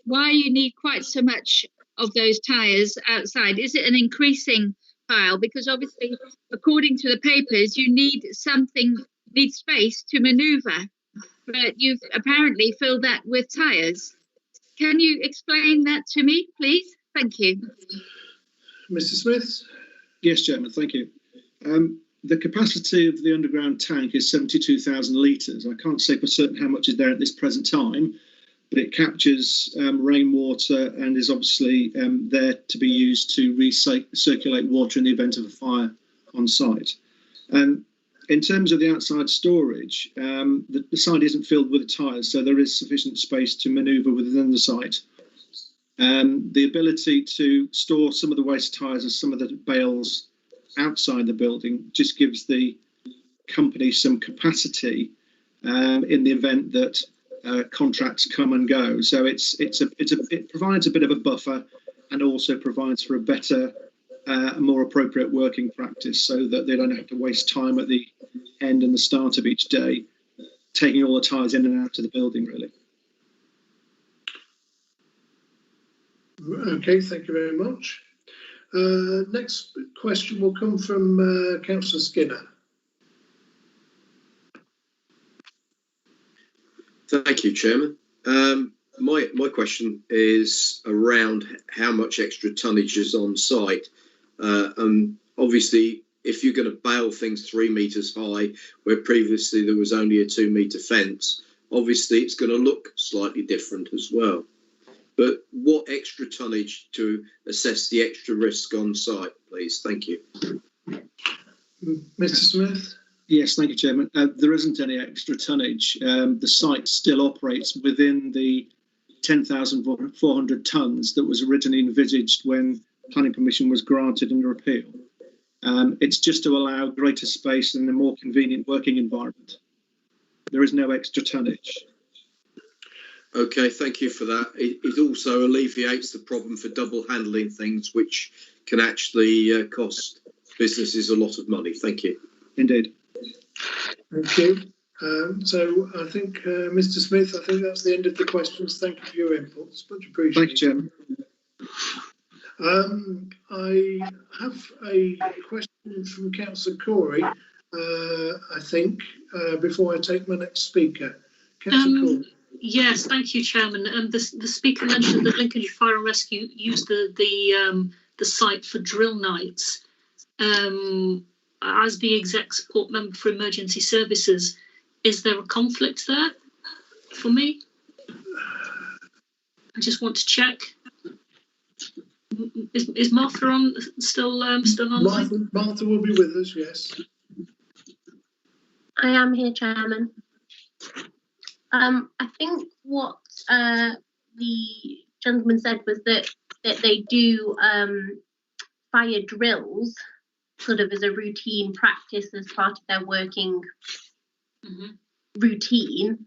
why you need quite so much of those tyres outside. Is it an increasing pile? Because obviously, according to the papers, you need space to manoeuvre, but you've apparently filled that with tyres. Can you explain that to me, please? Thank you. Mr. Smith? Yes, Chairman, thank you. The capacity of the underground tank is 72,000 litres. I can't say for certain how much is there at this present time, but it captures rainwater and is obviously there to be used to recirculate water in the event of a fire on site. In terms of the outside storage, the site isn't filled with tyres, so there is sufficient space to manoeuvre within the site. The ability to store some of the waste tyres and some of the bales outside the building just gives the company some capacity in the event that contracts come and go. So it provides a bit of a buffer, and also provides for a better, more appropriate working practice, so that they don't have to waste time at the end and the start of each day taking all the tyres in and out of the building, really. Okay, thank you very much. Next question will come from Councillor Skinner. Thank you, Chairman. My question is around how much extra tonnage is on site. Obviously, if you're going to bale things 3 metres high, where previously there was only a 2 metre fence, obviously it's going to look slightly different as well. But what extra tonnage to assess the extra risk on site, please? Thank you. Mr. Smith? Yes, thank you, Chairman. There isn't any extra tonnage. The site still operates within the 10,400 tonnes that was originally envisaged when planning permission was granted under appeal. It's just to allow greater space and a more convenient working environment. There is no extra tonnage. Okay, thank you for that. It also alleviates the problem for double handling things, which can actually cost businesses a lot of money. Thank you. Indeed. Thank you. So I think, Mr. Smith, I think that's the end of the questions. Thank you for your inputs. Much appreciated. Thank you, Chairman. I have a question from Councillor Corey, I think, before I take my next speaker. Councillor Corey. Yes, thank you, Chairman. The speaker mentioned that Lincolnshire Fire and Rescue used the site for drill nights. As the exec support member for emergency services, is there a conflict there for me? I just want to check. Is Martha still online? Martha will be with us, yes. I am here, Chairman. I think what the gentleman said was that they do fire drills sort of as a routine practice as part of their working routine.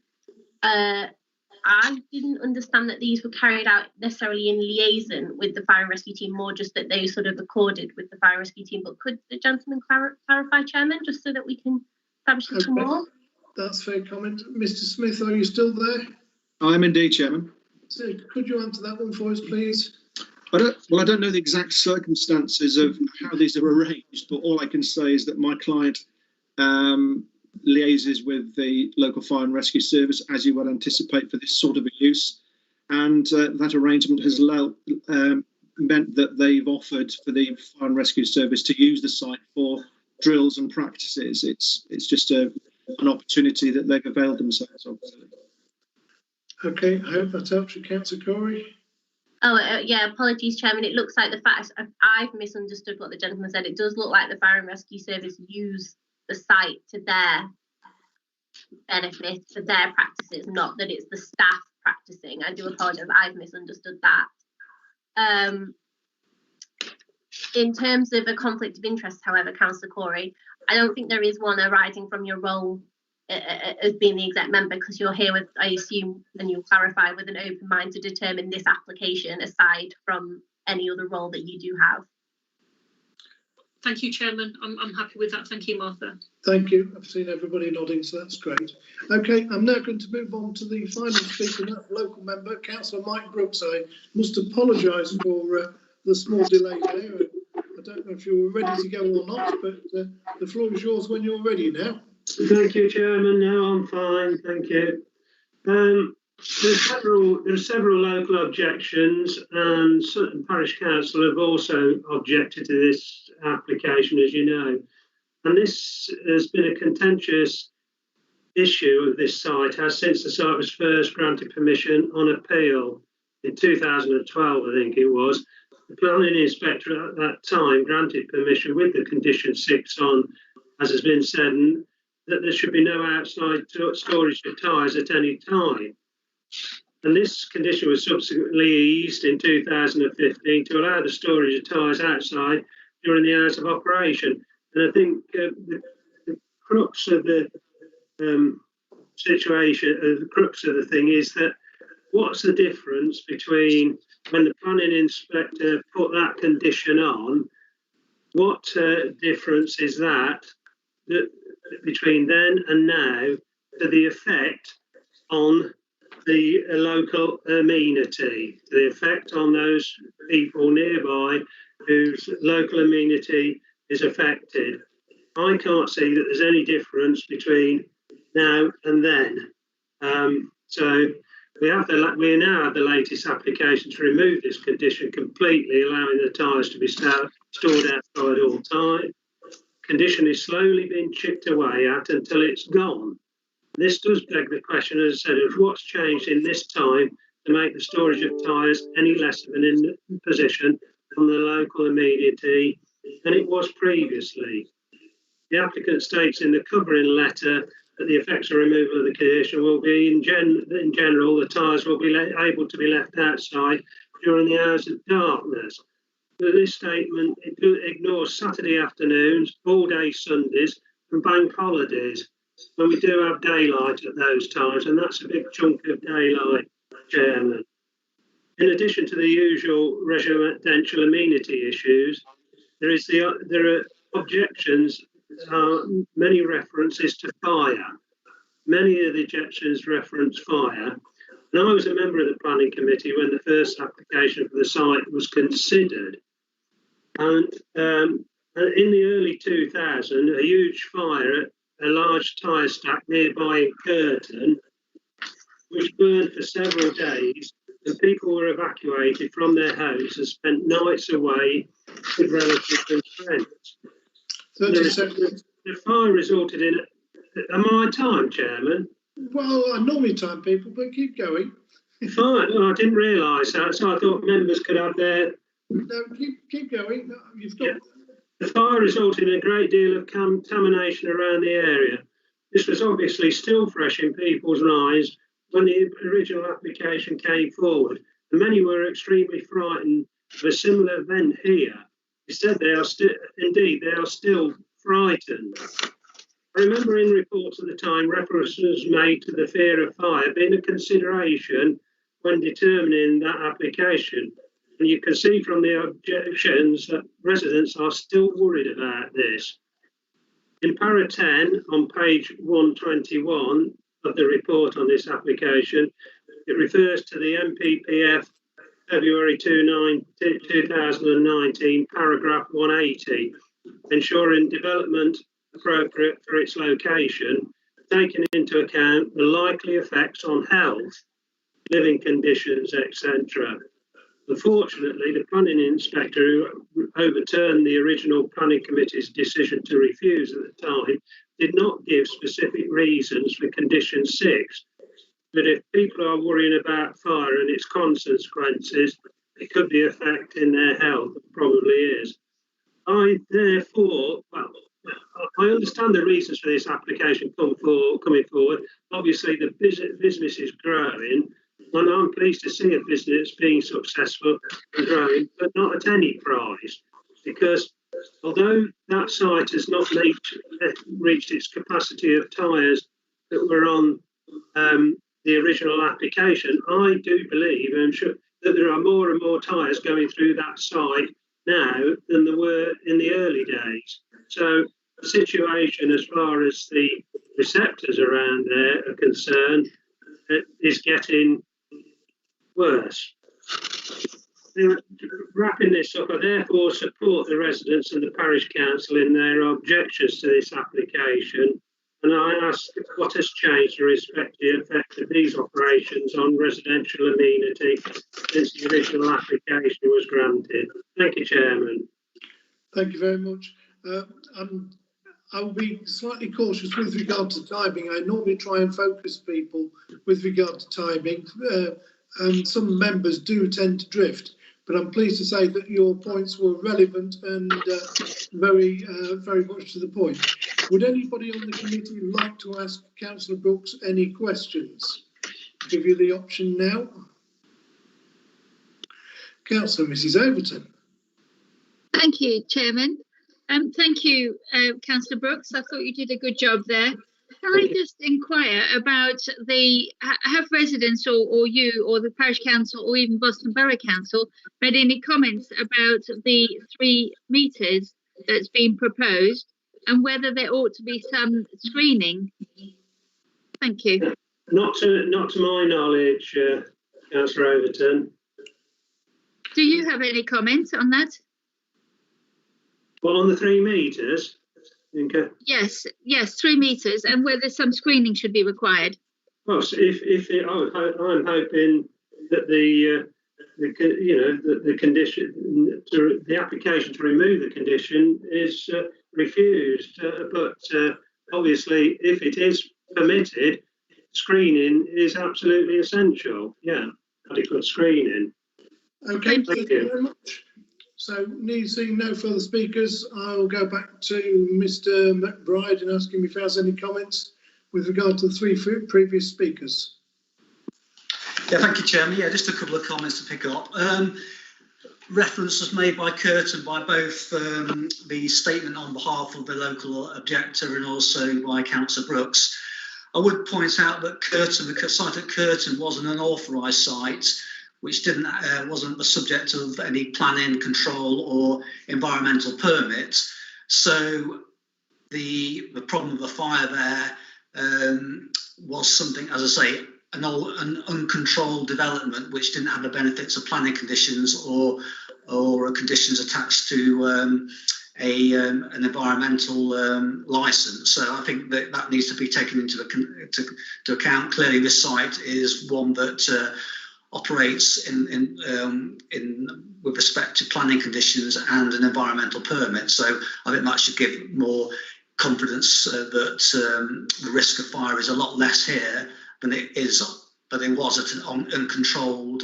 I didn't understand that these were carried out necessarily in liaison with the fire and rescue team, more just that they sort of accorded with the fire and rescue team. But could the gentleman clarify, Chairman, just so that we can establish a little more? That's a fair comment. Mr. Smith, are you still there? I am indeed, Chairman. So could you answer that one for us, please? I don't know the exact circumstances of how these are arranged, but all I can say is that my client liaises with the local fire and rescue service, as you would anticipate for this sort of a use, and that arrangement has meant that they've offered for the fire and rescue service to use the site for drills and practices. It's just an opportunity that they've availed themselves of. Okay, I hope that helps you, Councillor Corey. Oh, yeah, apologies, Chairman. It looks like the fact I've misunderstood what the gentleman said. It does look like the fire and rescue service use the site to their benefit, for their practices, not that it's the staff practicing. I do apologise, I've misunderstood that. In terms of a conflict of interest, however, Councillor Corey, I don't think there is one arising from your role as being the exec member, because you're here with, I assume, and you'll clarify, with an open mind to determine this application aside from any other role that you do have. Thank you, Chairman. I'm happy with that. Thank you, Martha. Thank you. I've seen everybody nodding, so that's great. Okay, I'm now going to move on to the final speaker, that local member, Councillor Mike Brooks. I must apologise for the small delay there. I don't know if you were ready to go or not, but the floor is yours when you're ready now. Thank you, Chairman. No, I'm fine. Thank you. There are several local objections, and Sutton Parish Council have also objected to this application, as you know. And this has been a contentious issue of this site, as since the site was first granted permission on appeal in 2012, I think it was. The planning inspector at that time granted permission with the condition 6 on, as has been said, and that there should be no outside storage of tyres at any time. And this condition was subsequently eased in 2015 to allow the storage of tyres outside during the hours of operation. And I think the crux of the situation, the crux of the thing is that what's the difference between when the planning inspector put that condition on, what difference is that between then and now to the effect on the local amenity, the effect on those people nearby whose local amenity is affected? I can't see that there's any difference between now and then. So we now have the latest application to remove this condition completely, allowing the tyres to be stored outside all time. Condition is slowly being chipped away at until it's gone. This does beg the question, as I said, of what's changed in this time to make the storage of tyres any less of an imposition on the local amenity than it was previously. The applicant states in the covering letter that the effects of removal of the condition will be, in general, the tyres will be able to be left outside during the hours of darkness. But this statement ignores Saturday afternoons, all-day Sundays and bank holidays, when we do have daylight at those times, and that's a big chunk of daylight, Chairman. In addition to the usual residential amenity issues, there are objections, many references to fire. Many of the objections reference fire. And I was a member of the planning committee when the first application for the site was considered. And in the early 2000s, a huge fire at a large tyre stack nearby in Curtin, which burned for several days, and people were evacuated from their homes and spent nights away with relatives and friends. 30 seconds. The fire resulted in am I time, Chairman? Well, I normally time people, but keep going. Fine. Well, I didn't realise that, so I thought members could have their... No, keep going. No, you've got... Yeah. The fire resulted in a great deal of contamination around the area. This was obviously still fresh in people's minds when the original application came forward, and many were extremely frightened of a similar event here. Instead, they are still frightened. I remember in reports at the time references made to the fear of fire being a consideration when determining that application. And you can see from the objections that residents are still worried about this. In para 10 on page 121 of the report on this application, it refers to the MPPF February 2019 paragraph 180, ensuring development appropriate for its location, taking into account the likely effects on health, living conditions, etc. Unfortunately, the planning inspector who overturned the original planning committee's decision to refuse at the time did not give specific reasons for condition 6. But if people are worrying about fire and its consequences, it could be affecting their health. It probably is. I therefore, well, I understand the reasons for this application coming forward. Obviously, the business is growing, and I'm pleased to see a business being successful and growing, but not at any price. because although that site has not reached its capacity of tyres that were on the original application, I do believe and sure that there are more and more tyres going through that site now than there were in the early days. So the situation as far as the receptors around there are concerned is getting worse. Wrapping this up, I therefore support the residents and the parish council in their objections to this application, and I ask what has changed with respect to the effect of these operations on residential amenity since the original application was granted. Thank you, Chairman. Thank you very much. I will be slightly cautious with regard to timing. I normally try and focus people with regard to timing. Some members do tend to drift, but I'm pleased to say that your points were relevant and very much to the point. Would anybody on the committee like to ask Councillor Brooks any questions? I'll give you the option now. Councillor Mrs Overton. Thank you, Chairman. Thank you, Councillor Brooks. I thought you did a good job there. Can I just inquire about have residents or you or the parish council or even Boston Borough Council made any comments about the 3 metres that's been proposed and whether there ought to be some screening? Thank you. Not to my knowledge, Councillor Overton. Do you have any comments on that? Well, on the 3 metres? Okay. Yes, 3 metres, and whether some screening should be required. Well, so I'm hoping that the condition, the application to remove the condition is refused. But obviously, if it is permitted, screening is absolutely essential. Yeah, adequate screening. Okay, thank you very much. So, seeing no further speakers, I'll go back to Mr McBride and ask him if he has any comments with regard to the 3 previous speakers. Yeah, thank you, Chairman. Yeah, just a couple of comments to pick up. Reference was made by Curtin by both the statement on behalf of the local objector and also by Councillor Brooks. I would point out that the site at Curtin was an unauthorised site, which wasn't the subject of any planning, control or environmental permit. So the problem of the fire there was something, as I say, an uncontrolled development which didn't have the benefits of planning conditions or conditions attached to an environmental licence. So I think that needs to be taken into account. Clearly, this site is one that operates with respect to planning conditions and an environmental permit. So I think that should give more confidence that the risk of fire is a lot less here than it was at an uncontrolled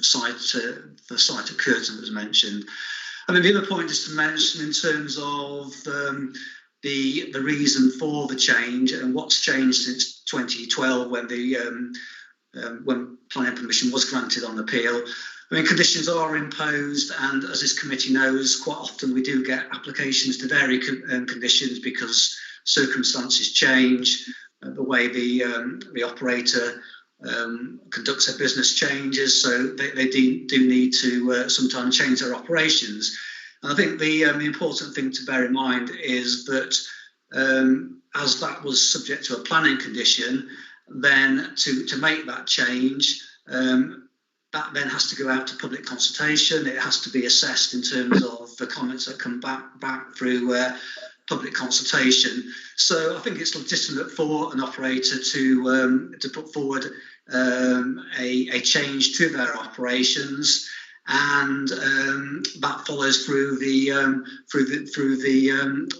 site. The site at Curtin was mentioned. I mean, the other point is to mention in terms of the reason for the change and what's changed since 2012 when planning permission was granted on appeal. I mean, conditions are imposed, and as this committee knows, quite often we do get applications to vary conditions because circumstances change, the way the operator conducts their business changes, so they do need to sometimes change their operations. And I think the important thing to bear in mind is that as that was subject to a planning condition, then to make that change, that then has to go out to public consultation. It has to be assessed in terms of the comments that come back through public consultation. So I think it's legitimate for an operator to put forward a change to their operations, and that follows through the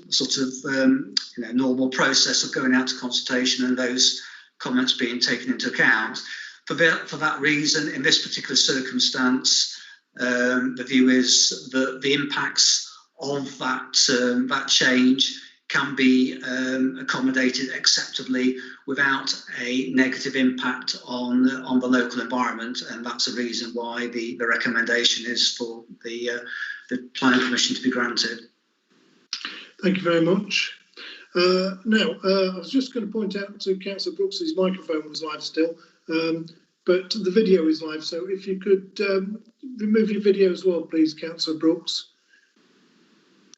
sort of normal process of going out to consultation and those comments being taken into account. For that reason, in this particular circumstance, the view is that the impacts of that change can be accommodated acceptably without a negative impact on the local environment, and that's the reason why the recommendation is for the the planning permission to be granted. Thank you very much. Now, I was just going to point out to Councillor Brooks his microphone was live still, but the video is live. So if you could remove your video as well, please, Councillor Brooks.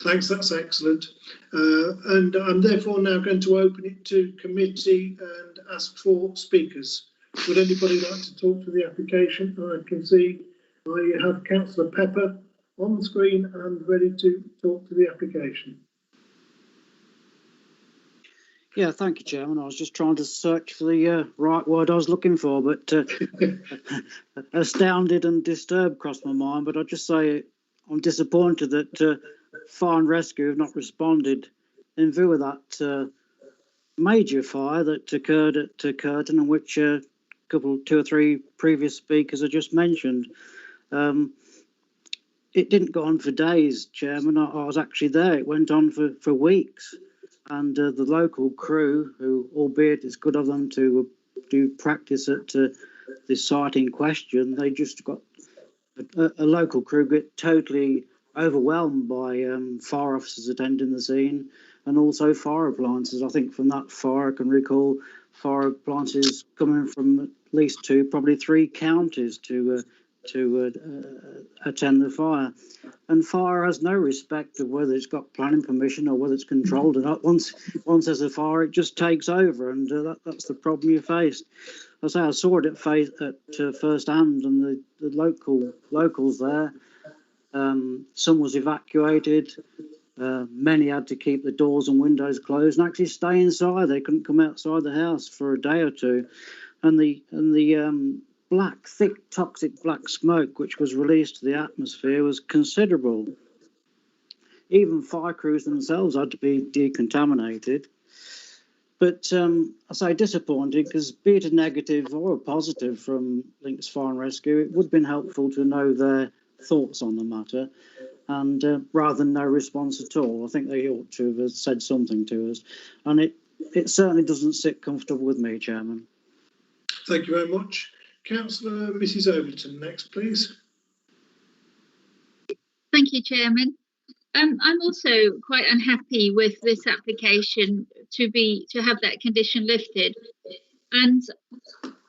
Thanks, that's excellent. And I'm therefore now going to open it to committee and ask for speakers. Would anybody like to talk to the application? I can see I have Councillor Pepper on the screen and ready to talk to the application. Yeah, thank you, Chairman. I was just trying to search for the right word I was looking for, but astounded and disturbed crossed my mind. But I'd just say I'm disappointed that Fire and Rescue have not responded in view of that major fire that occurred at Curtin, and which two or three previous speakers have just mentioned. It didn't go on for days, Chairman. I was actually there. It went on for weeks. And the local crew, who, albeit it's good of them to do practice at the site in question, they just got a local crew get totally overwhelmed by fire officers attending the scene and also fire appliances. I think from that fire, I can recall fire appliances coming from at least two, probably three counties to attend the fire. And fire has no respect of whether it's got planning permission or whether it's controlled or not. Once there's a fire, it just takes over, and that's the problem you faced. I say I saw it at first hand, and the locals there. Some was evacuated. Many had to keep the doors and windows closed and actually stay inside. They couldn't come outside the house for a day or two, and the black, thick, toxic black smoke which was released to the atmosphere was considerable. Even fire crews themselves had to be decontaminated. But I say disappointing, because be it a negative or a positive from Links Fire and Rescue, it would have been helpful to know their thoughts on the matter, and rather than no response at all. I think they ought to have said something to us, and it certainly doesn't sit comfortable with me, Chairman. Thank you very much. Councillor Mrs Overton, next, please. Thank you, Chairman. I'm also quite unhappy with this application to have that condition lifted, and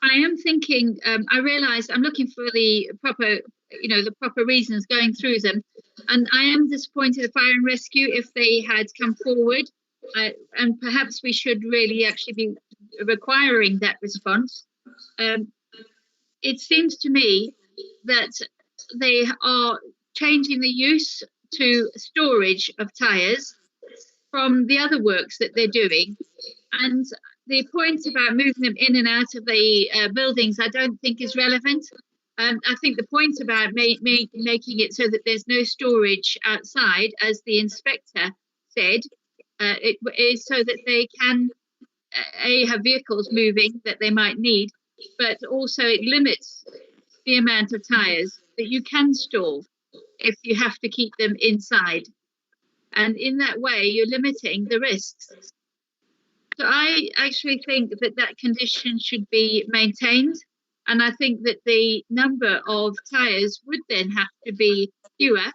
I am thinking. I realise I'm looking for the proper reasons, going through them, and I am disappointed at Fire and Rescue if they had come forward, and perhaps we should really actually be requiring that response. It seems to me that they are changing the use to storage of tyres from the other works that they're doing. And the point about moving them in and out of the buildings, I don't think is relevant. I think the point about making it so that there's no storage outside, as the inspector said, it is so that they can have vehicles moving that they might need, but also it limits the amount of tyres that you can store if you have to keep them inside. And in that way, you're limiting the risks. So I actually think that condition should be maintained. And I think that the number of tyres would then have to be fewer.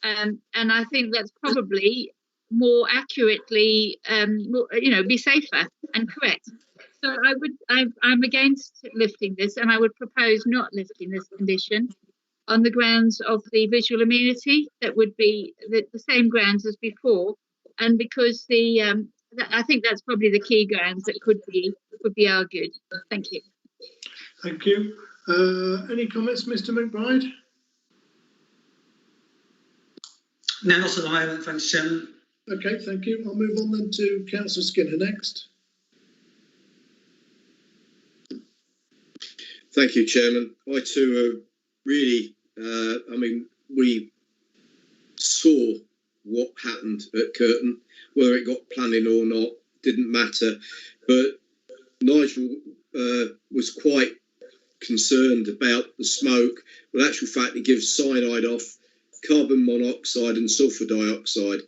And I think that's probably more accurately, be safer and correct. So I'm against lifting this, and I would propose not lifting this condition on the grounds of the visual amenity. That would be the same grounds as before, and because I think that's probably the key grounds that could be argued. Thank you. Thank you. Any comments, Mr McBride? No, not at the moment, thanks, Chairman. Okay, thank you. I'll move on then to Councillor Skinner next. Thank you, Chairman. I too really, we saw what happened at Curtin. Whether it got planning or not didn't matter. But Nigel was quite concerned about the smoke. Well, in actual fact, it gives cyanide off, carbon monoxide and sulphur dioxide.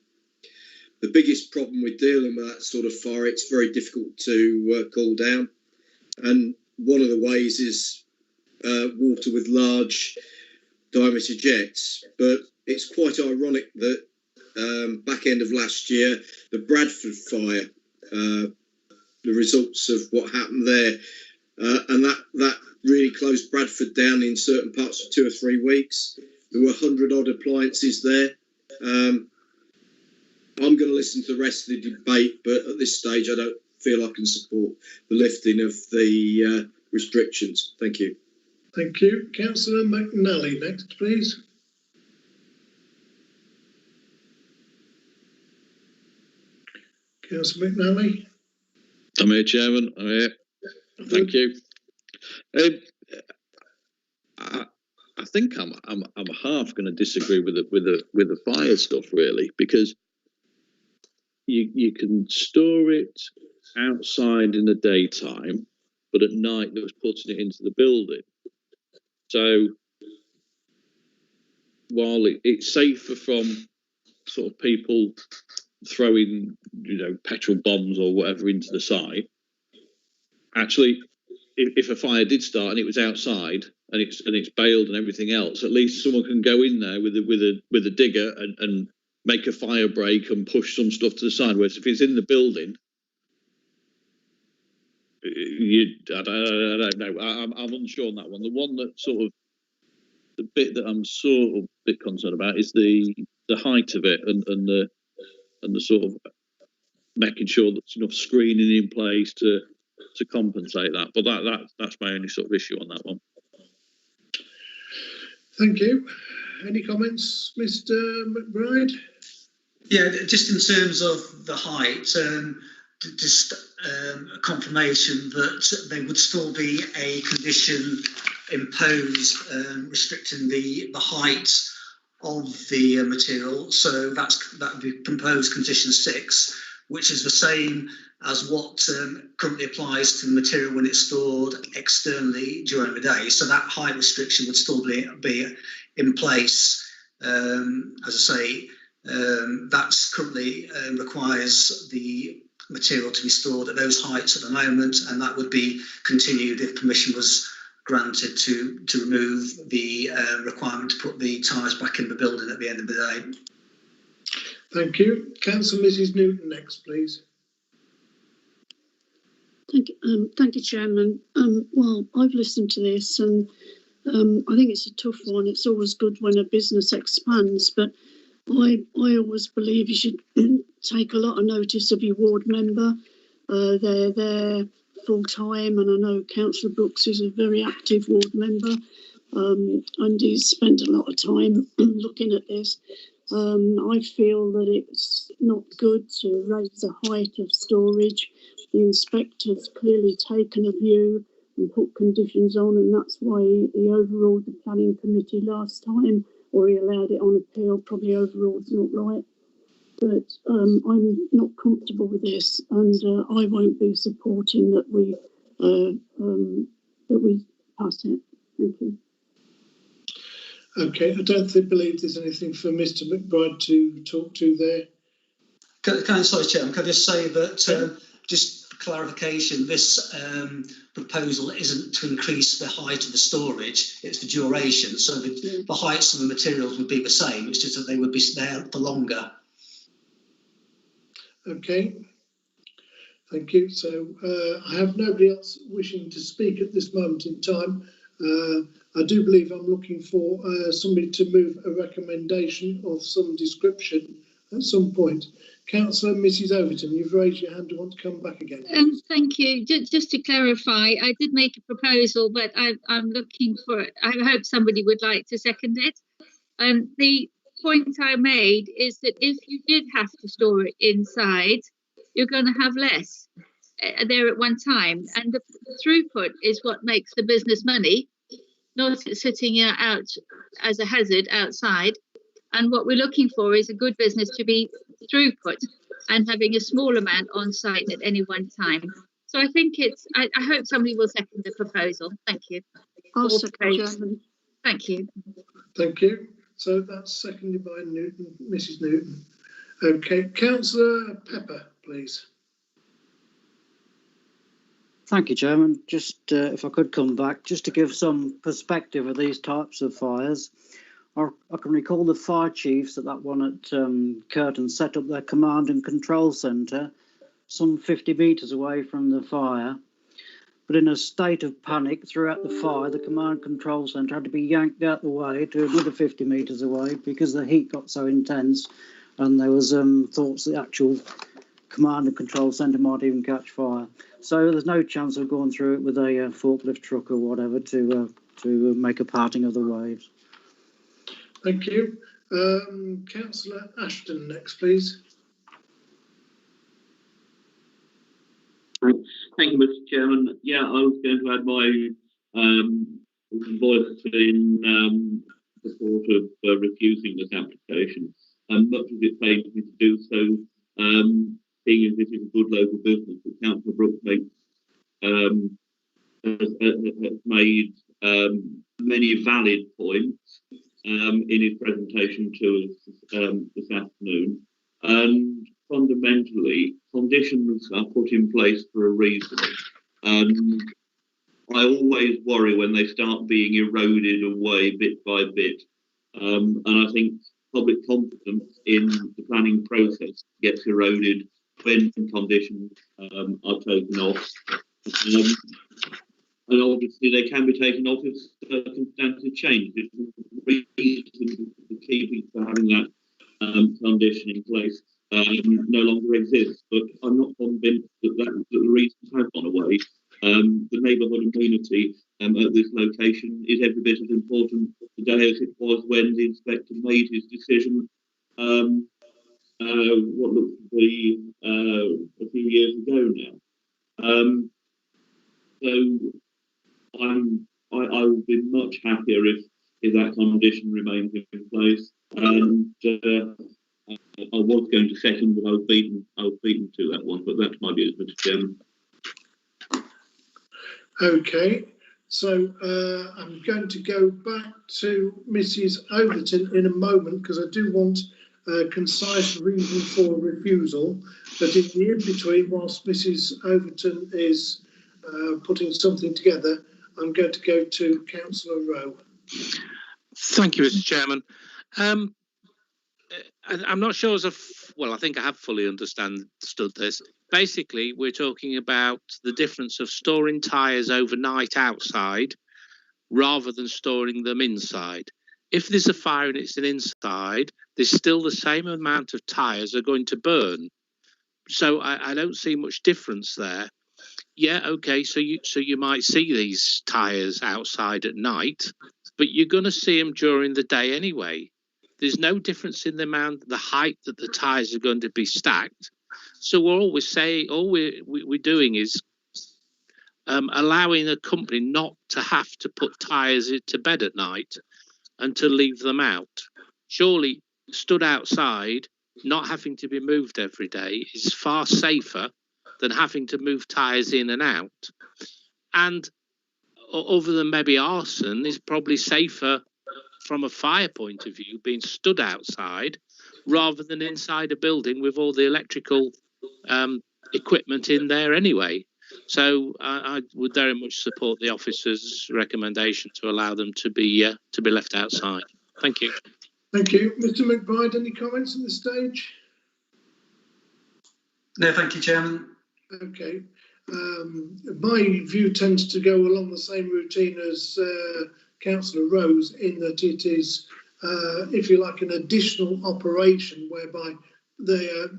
The biggest problem with dealing with that sort of fire, it's very difficult to cool down. And one of the ways is water with large diameter jets. But it's quite ironic that back end of last year, the Bradford fire, the results of what happened there, and that really closed Bradford down in certain parts for 2 or 3 weeks. There were 100 odd appliances there. I'm going to listen to the rest of the debate, but at this stage, I don't feel I can support the lifting of the restrictions. Thank you. Thank you. Councillor McNally next, please. Councillor McNally. I'm here, Chairman. I'm here. Thank you. I think I'm half going to disagree with the fire stuff, really, because you can store it outside in the daytime, but at night there was putting it into the building. So while it's safer from sort of people throwing, petrol bombs or whatever into the site, actually, if a fire did start and it was outside and it's bailed and everything else, at least someone can go in there with a digger and make a fire break and push some stuff to the side. Whereas if it's in the building, I don't know. I'm unsure on that one. The one that the bit that I'm sort of a bit concerned about is the height of it and the sort of making sure that there's enough screening in place to compensate that. But that's my only sort of issue on that one. Thank you. Any comments, Mr. McBride? Yeah, just in terms of the height, just a confirmation that there would still be a condition imposed restricting the height of the material. So that would be proposed condition 6, which is the same as what currently applies to the material when it's stored externally during the day. So that height restriction would still be in place. As I say, that's currently requires the material to be stored at those heights at the moment, and that would be continued if permission was granted to remove the requirement to put the tyres back in the building at the end of the day. Thank you. Councillor Mrs. Newton next, please. Thank you, Chairman. Well, I've listened to this and I think it's a tough one. It's always good when a business expands, but I always believe you should take a lot of notice of your ward member. They're there full time, and I know Councillor Brooks is a very active ward member, and he's spent a lot of time looking at this. I feel that it's not good to raise the height of storage. The inspector's clearly taken a view and put conditions on, and that's why he overruled the planning committee last time, or he allowed it on appeal. Probably overruled's not right, but I'm not comfortable with this, and I won't be supporting that we pass it. Thank you. Okay, I don't believe there's anything for Mr. McBride to talk to there. Sorry, Chairman, can I just say that, just for clarification, this proposal isn't to increase the height of the storage, it's the duration. So the heights of the materials would be the same, it's just that they would be there for longer. Okay, thank you. So I have nobody else wishing to speak at this moment in time. I do believe I'm looking for somebody to move a recommendation of some description at some point. Councillor Mrs. Overton, you've raised your hand. Do you want to come back again? Thank you. Just to clarify, I did make a proposal, but I'm looking for it. I hope somebody would like to second it. The point I made is that if you did have to store it inside, you're going to have less there at one time, and the throughput is what makes the business money, not sitting out as a hazard outside. And what we're looking for is a good business to be throughput and having a small amount on site at any one time. So I think I hope somebody will second the proposal. Thank you. I'll second, Chairman. Thank you. Thank you. So that's seconded by Newton, Mrs. Newton. Okay, Councillor Pepper, please. Thank you, Chairman. Just if I could come back, just to give some perspective of these types of fires. I can recall the fire chiefs at that one at Curtin set up their command and control centre some 50 metres away from the fire. But in a state of panic throughout the fire, the command control centre had to be yanked out the way to another 50 metres away because the heat got so intense, and there was thoughts the actual command and control centre might even catch fire. So there's no chance of going through it with a forklift truck or whatever to make a parting of the waves. Thank you. Councillor Ashton next, please. Thank you, Mr. Chairman. Yeah, I was going to add my voice in support of refusing this application. Much as it pains me to do so, seeing as this is a good local business, that Councillor Brooks has made many valid points in his presentation to us this afternoon. And fundamentally, conditions are put in place for a reason. I always worry when they start being eroded away bit by bit. And I think public confidence in the planning process gets eroded when conditions are taken off. And obviously they can be taken off if circumstances change. The reason for keeping for having that condition in place no longer exists, but I'm not convinced that the reasons have gone away. The neighbourhood amenity at this location is every bit as important today as it was when the inspector made his decision what looks to be a few years ago now. So I would be much happier if that condition remains in place. And I was going to second, but I was beaten to that one. But that's my view, Mr. Chairman. Okay, so I'm going to go back to Mrs. Overton in a moment because I do want a concise reason for refusal. But in the in-between, whilst Mrs. Overton is putting something together, I'm going to go to Councillor Rowe. Thank you, Mr. Chairman. I'm not sure I think I have fully understood this. Basically, we're talking about the difference of storing tyres overnight outside rather than storing them inside. If there's a fire and it's an inside, there's still the same amount of tyres are going to burn. So I don't see much difference there. Yeah, okay, so you might see these tyres outside at night, but you're going to see them during the day anyway. There's no difference in the height that the tyres are going to be stacked. So all we're doing is allowing a company not to have to put tyres to bed at night and to leave them out. Surely stood outside, not having to be moved every day is far safer than having to move tyres in and out. And other than maybe arson, is probably safer from a fire point of view being stood outside rather than inside a building with all the electrical equipment in there anyway. So I would very much support the officer's recommendation to allow them to be left outside. Thank you. Thank you. Mr. McBride, any comments at this stage? No, thank you, Chairman. Okay. My view tends to go along the same routine as Councillor Rose, in that it is, if you like, an additional operation whereby they are,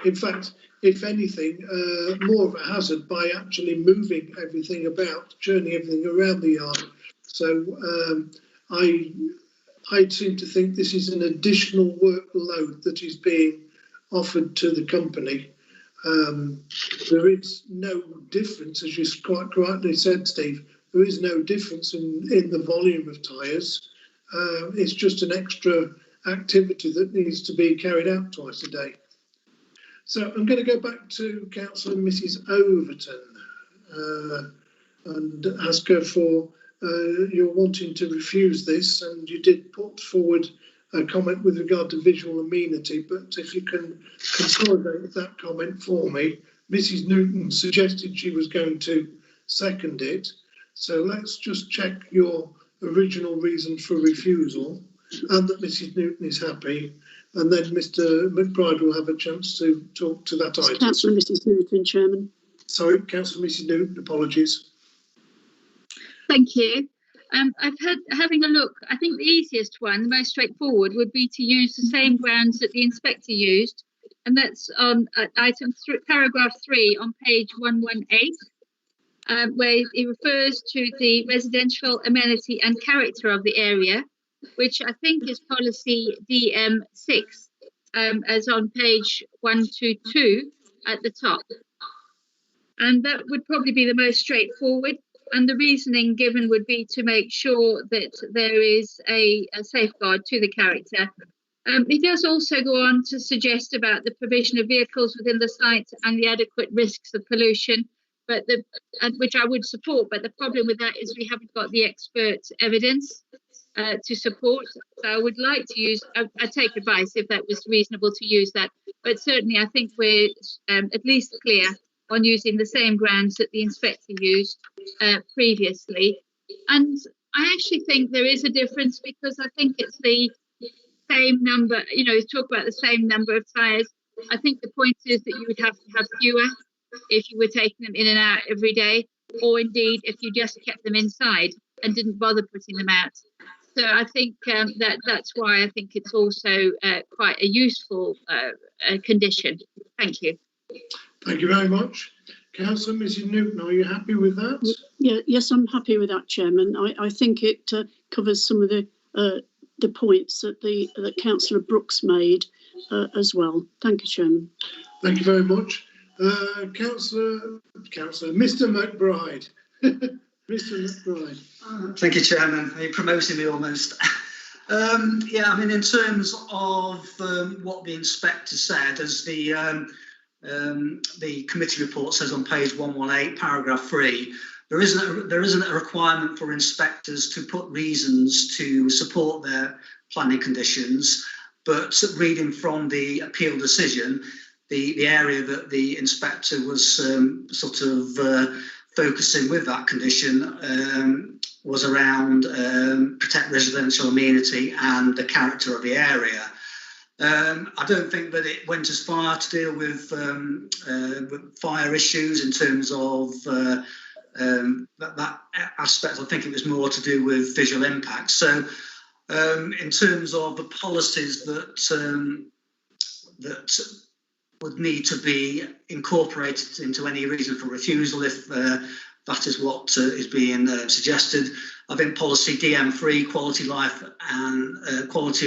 in fact, if anything, more of a hazard by actually moving everything about, churning everything around the yard. So I seem to think this is an additional workload that is being offered to the company. There is no difference, as you quite correctly said, Steve. There is no difference in the volume of tyres. It's just an extra activity that needs to be carried out twice a day. So I'm going to go back to Councillor Mrs. Overton and ask her for you're wanting to refuse this, and you did put forward a comment with regard to visual amenity, but if you can consolidate that comment for me. Mrs. Newton suggested she was going to second it, so let's just check your original reason for refusal. and that Mrs Newton is happy. And then Mr McBride will have a chance to talk to that item. Councillor Mrs Newton, Chairman. Sorry, Councillor Mrs Newton, apologies. Thank you. I've had having a look. I think the easiest one, the most straightforward, would be to use the same grounds that the inspector used, and that's on paragraph 3 on page 118, where he refers to the residential amenity and character of the area, which I think is policy DM6, as on page 122 at the top. And that would probably be the most straightforward. And the reasoning given would be to make sure that there is a safeguard to the character. He does also go on to suggest about the provision of vehicles within the site and the adequate risks of pollution, which I would support. But the problem with that is we haven't got the expert evidence to support. So I would like to use, I take advice if that was reasonable to use that. But certainly I think we're at least clear on using the same grounds that the inspector used previously. And I actually think there is a difference, because I think it's the same number, talk about the same number of tyres. I think the point is that you would have to have fewer if you were taking them in and out every day, or indeed if you just kept them inside and didn't bother putting them out. So I think that's why I think it's also quite a useful condition. Thank you. Thank you very much. Councillor Mrs Newton, are you happy with that? Yeah, yes, I'm happy with that, Chairman. I think it covers some of the points that Councillor Brooks made as well. Thank you, Chairman. Thank you very much. Councillor, Mr McBride. Mr McBride. Thank you, Chairman. You're promoting me almost. Yeah, I mean, in terms of what the inspector said, as the committee report says on page 118, paragraph 3, there isn't a requirement for inspectors to put reasons to support their planning conditions, but reading from the appeal decision, the area that the inspector was focusing with that condition was around protect residential amenity and the character of the area. I don't think that it went as far to deal with fire issues in terms of that aspect. I think it was more to do with visual impact. So in terms of the policies that would need to be incorporated into any reason for refusal, if that is what is being suggested, I think policy DM3, quality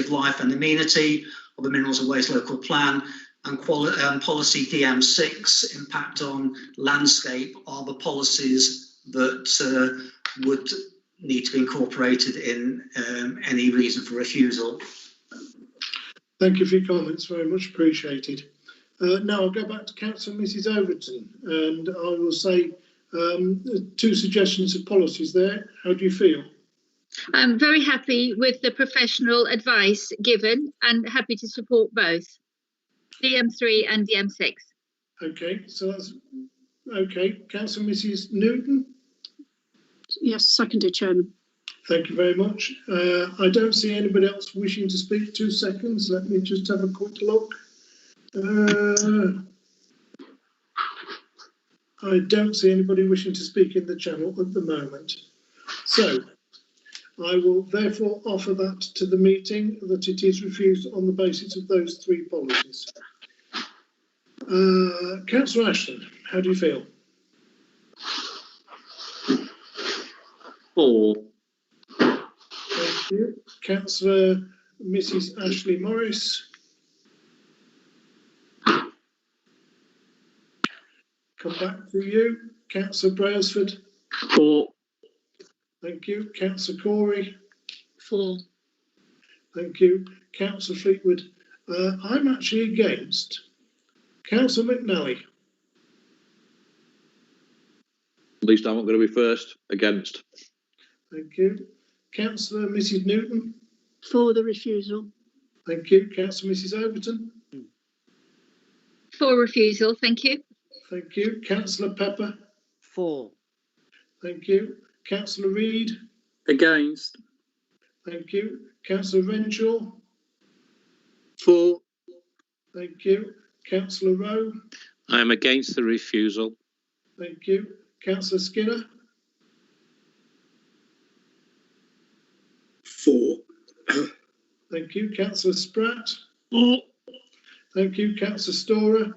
of life and amenity of the Minerals and Waste Local Plan, and policy DM6, impact on landscape, are the policies that would need to be incorporated in any reason for refusal. Thank you for your comments, very much appreciated. Now I'll go back to Councillor Mrs Overton, and I will say 2 suggestions of policies there. How do you feel? I'm very happy with the professional advice given and happy to support both DM3 and DM6. Okay, so that's okay. Councillor Mrs Newton? Yes, seconded, Chairman. Thank you very much. I don't see anybody else wishing to speak. 2 seconds. Let me just have a quick look. I don't see anybody wishing to speak in the channel at the moment. So I will therefore offer that to the meeting, that it is refused on the basis of those 3 policies. Councillor Ashton, how do you feel? 4. Thank you. Councillor Mrs Ashley Morris. Come back to you. Councillor Brailsford. 4. Thank you. Councillor Corey. 4. Thank you. Councillor Fleetwood. I'm actually against. Councillor McNally. At least I'm not going to be first. Against. Thank you. Councillor Mrs Newton. For the refusal. Thank you. Councillor Mrs Overton. For refusal, thank you. Thank you. Councillor Pepper. For. Thank you. Councillor Reid. Against. Thank you. Councillor Renshaw. 4. Thank you. Councillor Rowe. I am against the refusal. Thank you. Councillor Skinner. 4. Thank you. Councillor Spratt. 4. Thank you. Councillor Storer.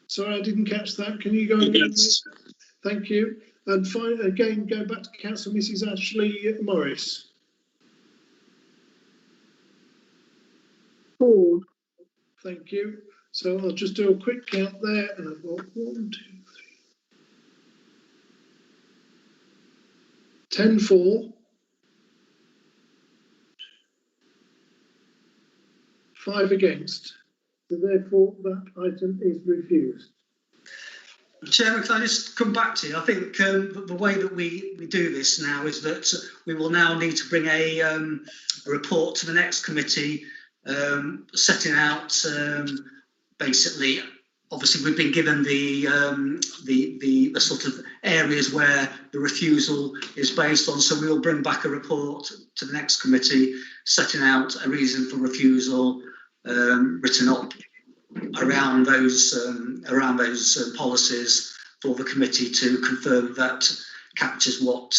Sorry, I didn't catch that. Can you go again? Thank you. And finally, again, go back to Councillor Mrs. Ashley Morris. 4. Thank you. So I'll just do a quick count there, and I've got 1, 2, 3, 10 for, 5 against. So therefore, that item is refused. Chairman, can I just come back to you? I think the way that we do this now is that we will now need to bring a report to the next committee, setting out basically. Obviously, we've been given the sort of areas where the refusal is based on. So we will bring back a report to the next committee, setting out a reason for refusal, written up around those policies for the committee to confirm that captures what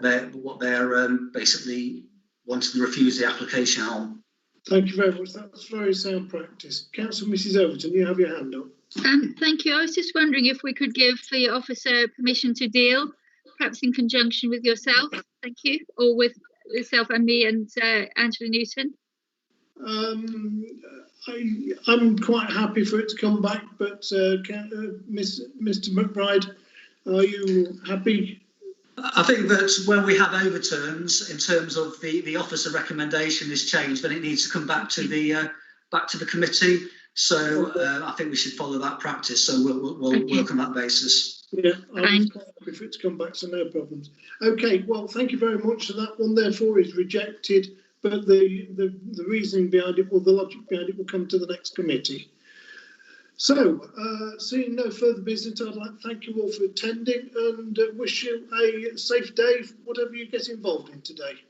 they're basically wanting to refuse the application on. Thank you very much. That's very sound practice. Councillor Mrs. Overton, you have your hand up. Thank you. I was just wondering if we could give the officer permission to deal, perhaps in conjunction with yourself. Thank you, or with yourself and me and Angela Newton. I'm quite happy for it to come back, but Mr. McBride, are you happy? I think that when we have overturns in terms of the officer recommendation is changed, then it needs to come back to the committee. So I think we should follow that practice. So we'll work on that basis. Yeah, I'm quite happy for it to come back, so no problems. Okay, well, thank you very much. So that one, therefore, is rejected. But the reasoning behind it, or the logic behind it, will come to the next committee. So, seeing no further business, I'd like to thank you all for attending and wish you a safe day, whatever you get involved in today.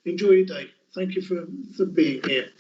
Enjoy your day. Thank you for being here.